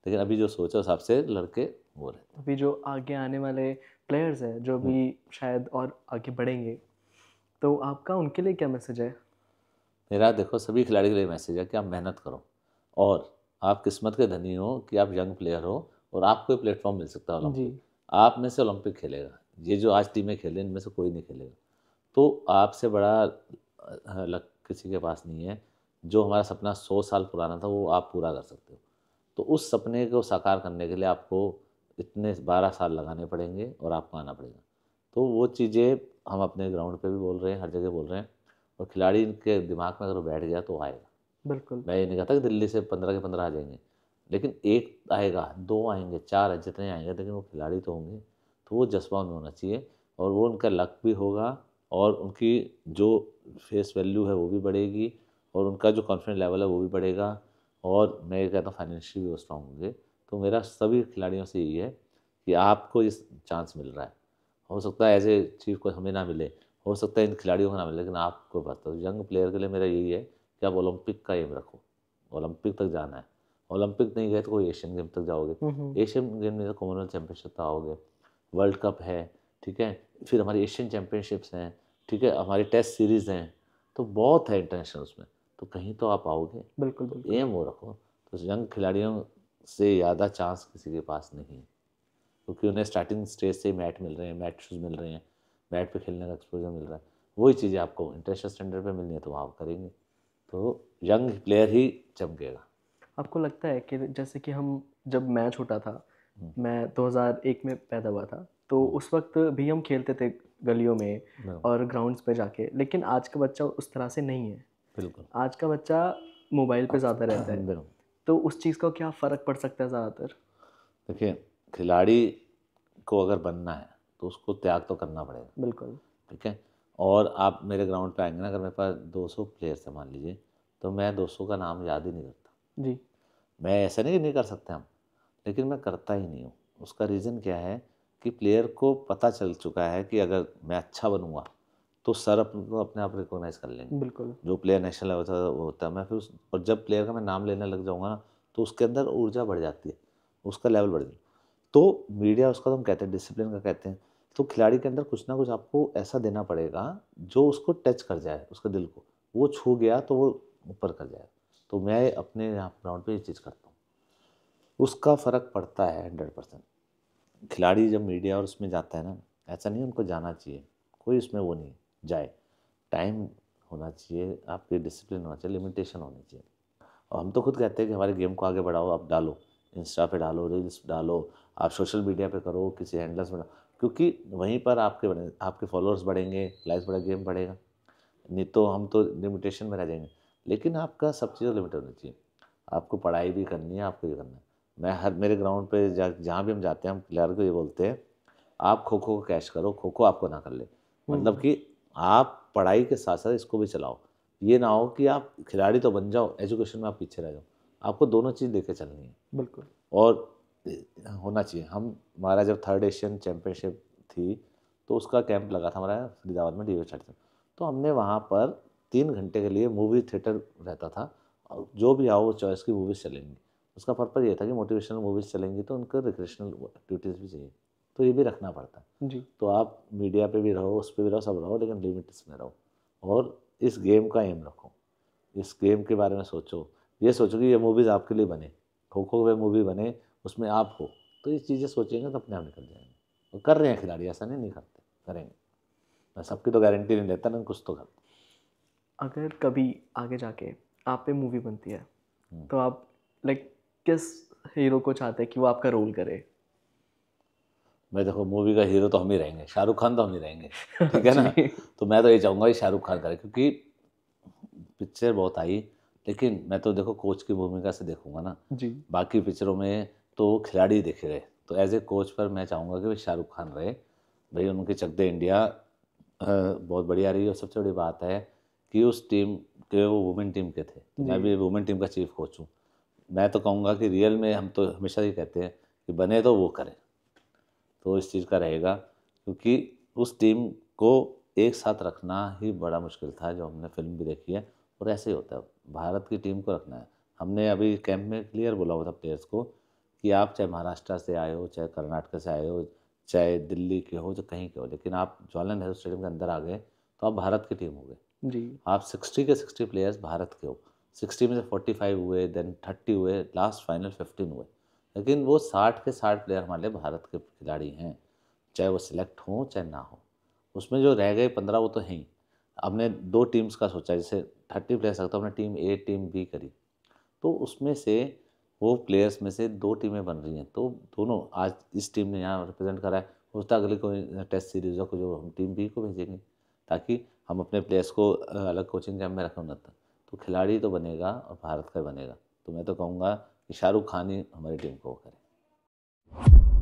लेकिन अभी जो सोचा उस हिसाब से लड़के वो रहे। अभी जो आगे आने वाले प्लेयर्स हैं जो भी शायद और आगे बढ़ेंगे, तो आपका उनके लिए क्या मैसेज है? मेरा देखो सभी खिलाड़ी के लिए मैसेज है कि आप मेहनत करो, और आप किस्मत के धनी हो कि आप यंग प्लेयर हो और आपको ये प्लेटफॉर्म मिल सकता है ओलंपिक। आप में से ओलंपिक खेलेगा, ये जो आज टीमें खेले इनमें से कोई नहीं खेलेगा। तो आपसे बड़ा लक किसी के पास नहीं है। जो हमारा सपना 100 साल पुराना था वो आप पूरा कर सकते हो। तो उस सपने को साकार करने के लिए आपको इतने 12 साल लगाने पड़ेंगे और आपको आना पड़ेगा। तो वो चीज़ें हम अपने ग्राउंड पे भी बोल रहे हैं, हर जगह बोल रहे हैं, और खिलाड़ी के दिमाग में अगर वो बैठ गया तो वो आएगा। बिल्कुल। मैं ये नहीं कहता कि दिल्ली से 15 के 15 आ जाएंगे, लेकिन एक आएगा, 2 आएंगे, 4 जितने आएंगे, लेकिन वो खिलाड़ी तो होंगे। तो वो जज्बा उनमें होना चाहिए और वो उनका लक भी होगा और उनकी जो फेस वैल्यू है वो भी बढ़ेगी और उनका जो कॉन्फिडेंस लेवल है वो भी बढ़ेगा और मैं ये कहता हूँ फाइनेंशियली भी वो स्ट्रांग होंगे। तो मेरा सभी खिलाड़ियों से यही है कि आपको इस चांस मिल रहा है, हो सकता है एज ए चीफ कोच हमें ना मिले, हो सकता है इन खिलाड़ियों को ना मिले, लेकिन आपको पता है यंग प्लेयर के लिए मेरा यही है कि आप ओलंपिक का एम रखो, ओलंपिक तक जाना है। ओलंपिक नहीं गए तो कोई एशियन गेम तक जाओगे, एशियन गेम नहीं तो कॉमनवेल्थ चैंपियनशिप तक आओगे, वर्ल्ड कप है, ठीक है, फिर हमारी एशियन चैंपियनशिप्स हैं, ठीक है, हमारी टेस्ट सीरीज़ हैं, तो बहुत है इंटरनेशनल उसमें, तो कहीं तो आप आओगे। बिल्कुल तो बिल्कुल। एम वो रखो। तो यंग खिलाड़ियों से ज़्यादा चांस किसी के पास नहीं है, क्योंकि उन्हें स्टार्टिंग स्टेज से ही मैट मिल रहे हैं, मैट शूज़ मिल रहे हैं, मैट पे खेलने का एक्सपोजर मिल रहा है। वही चीज़ें आपको इंटरनेशनल स्टैंडर्ड पे मिलनी है तो आप करेंगे, तो यंग प्लेयर ही चमकेगा। आपको लगता है कि जैसे कि हम जब मैं छोटा था, मैं 2001 में पैदा हुआ था, तो उस वक्त भी हम खेलते थे गलियों में और ग्राउंड्स पे जाके, लेकिन आज का बच्चा उस तरह से नहीं है। बिल्कुल आज का बच्चा मोबाइल पे ज़्यादा रहता है, बिल्कुल। तो उस चीज़ का क्या फ़र्क पड़ सकता है ज़्यादातर? देखिए, खिलाड़ी को अगर बनना है तो उसको त्याग तो करना पड़ेगा, बिल्कुल। ठीक है। और आप मेरे ग्राउंड पे आएंगे ना, अगर मेरे पास 200 प्लेयर्स हैं मान लीजिए, तो मैं 200 का नाम याद ही नहीं करता। जी। मैं ऐसा नहीं कि नहीं कर सकते हम, लेकिन मैं करता ही नहीं हूँ। उसका रीज़न क्या है कि प्लेयर को पता चल चुका है कि अगर मैं अच्छा बनूंगा तो सर को अपने आप रिकॉग्नाइज़ कर लेंगे। बिल्कुल। जो प्लेयर नेशनल लेवल का वो होता है, मैं फिर और जब प्लेयर का मैं नाम लेने लग जाऊंगा ना, तो उसके अंदर ऊर्जा बढ़ जाती है, उसका लेवल बढ़ जाता है। तो मीडिया उसका, तो हम कहते हैं डिसिप्लिन का कहते हैं, तो खिलाड़ी के अंदर कुछ ना कुछ आपको ऐसा देना पड़ेगा जो उसको टच कर जाए, उसके दिल को, वो छू गया तो वो ऊपर कर जाएगा। तो मैं अपने यहाँ ग्राउंड पे ये चीज़ करता हूँ, उसका फ़र्क पड़ता है 100%। खिलाड़ी जब मीडिया और उसमें जाता है ना, ऐसा नहीं उनको जाना चाहिए, कोई उसमें वो नहीं जाए, टाइम होना चाहिए, आपकी डिसिप्लिन होना चाहिए, लिमिटेशन होनी चाहिए। और हम तो खुद कहते हैं कि हमारे गेम को आगे बढ़ाओ, आप डालो, इंस्टा पे डालो, रील्स डालो, आप सोशल मीडिया पे करो, किसी हैंडल्स में डालो, क्योंकि वहीं पर आपके फॉलोअर्स बढ़ेंगे, लाइक्स बढ़ेगा, गेम बढ़ेगा। नहीं तो हम तो लिमिटेशन में रह जाएंगे। लेकिन आपका सब चीज़ लिमिटेड होनी चाहिए, आपको पढ़ाई भी करनी है, आपको ये करना है। मैं हर मेरे ग्राउंड पे जहाँ भी हम जाते हैं, हम प्लेयर को ये बोलते हैं, आप खो खो को कैच करो, खो खो आपको ना कर ले। मतलब कि आप पढ़ाई के साथ साथ इसको भी चलाओ। ये ना हो कि आप खिलाड़ी तो बन जाओ, एजुकेशन में आप पीछे रह जाओ। आपको दोनों चीज़ लेके चलनी है। बिल्कुल। और होना चाहिए। हमारा जब 3rd एशियन चैम्पियनशिप थी, तो उसका कैंप लगा था हमारा फरीदाबाद में, DOH में। तो हमने वहाँ पर 3 घंटे के लिए मूवी थिएटर रहता था, और जो भी आओ वो चॉइस की मूवीज़ चलेंगी। उसका पर्पज़ ये था कि मोटिवेशनल मूवीज़ चलेंगी तो उनको रिक्रिएशनल एक्टिविटीज़ भी चाहिए, तो ये भी रखना पड़ता है। जी। तो आप मीडिया पे भी रहो, उस पे भी रहो, सब रहो, लेकिन लिमिट्स में रहो और इस गेम का एम रखो। इस गेम के बारे में सोचो, ये सोचो कि ये मूवीज़ आपके लिए बने, खो खो पे मूवी बने, उसमें आप हो। तो ये चीज़ें सोचेंगे तो अपने आप निकल जाएंगे। और कर रहे हैं खिलाड़ी, ऐसा नहीं करते, करेंगे। मैं सबकी तो गारंटी नहीं लेता, लेकिन कुछ तो करते। अगर कभी आगे जाके आप पे मूवी बनती है, तो आप लाइक किस हीरो को चाहते हैं कि वो आपका रोल करे? मैं देखो, मूवी का हीरो तो हम ही रहेंगे, शाहरुख खान तो हम ही रहेंगे, ठीक है ना। जी। तो मैं तो ये चाहूँगा कि शाहरुख खान करे, क्योंकि पिक्चर बहुत आई, लेकिन मैं तो देखो कोच की भूमिका से देखूंगा ना। जी। बाकी पिक्चरों में तो खिलाड़ी देखे गए, तो एज ए कोच पर मैं चाहूँगा कि भाई शाहरुख खान रहे। भाई उनके चक दे इंडिया बहुत बढ़िया रही। और सबसे बड़ी बात है कि उस टीम के, वो वुमेन टीम के थे, तो मैं भी वुमेन टीम का चीफ कोच हूँ। मैं तो कहूँगा कि रियल में हम तो हमेशा ही कहते हैं कि बने तो वो करें, तो इस चीज़ का रहेगा, क्योंकि उस टीम को एक साथ रखना ही बड़ा मुश्किल था, जो हमने फिल्म भी देखी है। और ऐसे ही होता है, भारत की टीम को रखना है। हमने अभी कैंप में क्लियर बोला हुआ था प्लेयर्स को कि आप चाहे महाराष्ट्र से आए हो, चाहे कर्नाटक से आए हो, चाहे दिल्ली के हो, चाहे कहीं के हो, लेकिन आप जवाहरलाल नेहरू स्टेडियम के अंदर आ गए तो आप भारत की टीम हो गए। जी। आप 60 के 60 प्लेयर्स भारत के हो। 60 में से 45 हुए, देन 30 हुए, लास्ट फाइनल 15 हुए, लेकिन वो 60 के 60 प्लेयर हमारे लिए भारत के खिलाड़ी हैं, चाहे वो सिलेक्ट हों चाहे ना हो। उसमें जो रह गए 15 वो तो हैं ही। हमने 2 टीम्स का सोचा, जैसे 30 प्लेयर्स रखता, हमने टीम ए टीम बी करी, तो उसमें से वो प्लेयर्स में से 2 टीमें बन रही हैं। तो दोनों, आज इस टीम ने यहाँ रिप्रेजेंट करा है, हो सकता है अगले कोई टेस्ट सीरीज हो जो हम टीम बी को भेजेंगे। ताकि हम अपने प्लेयर्स को अलग कोचिंग कैंप में रखें ना, तो खिलाड़ी तो बनेगा और भारत का बनेगा। तो मैं तो कहूँगा कि शाहरुख खान ही हमारी टीम को वो करे।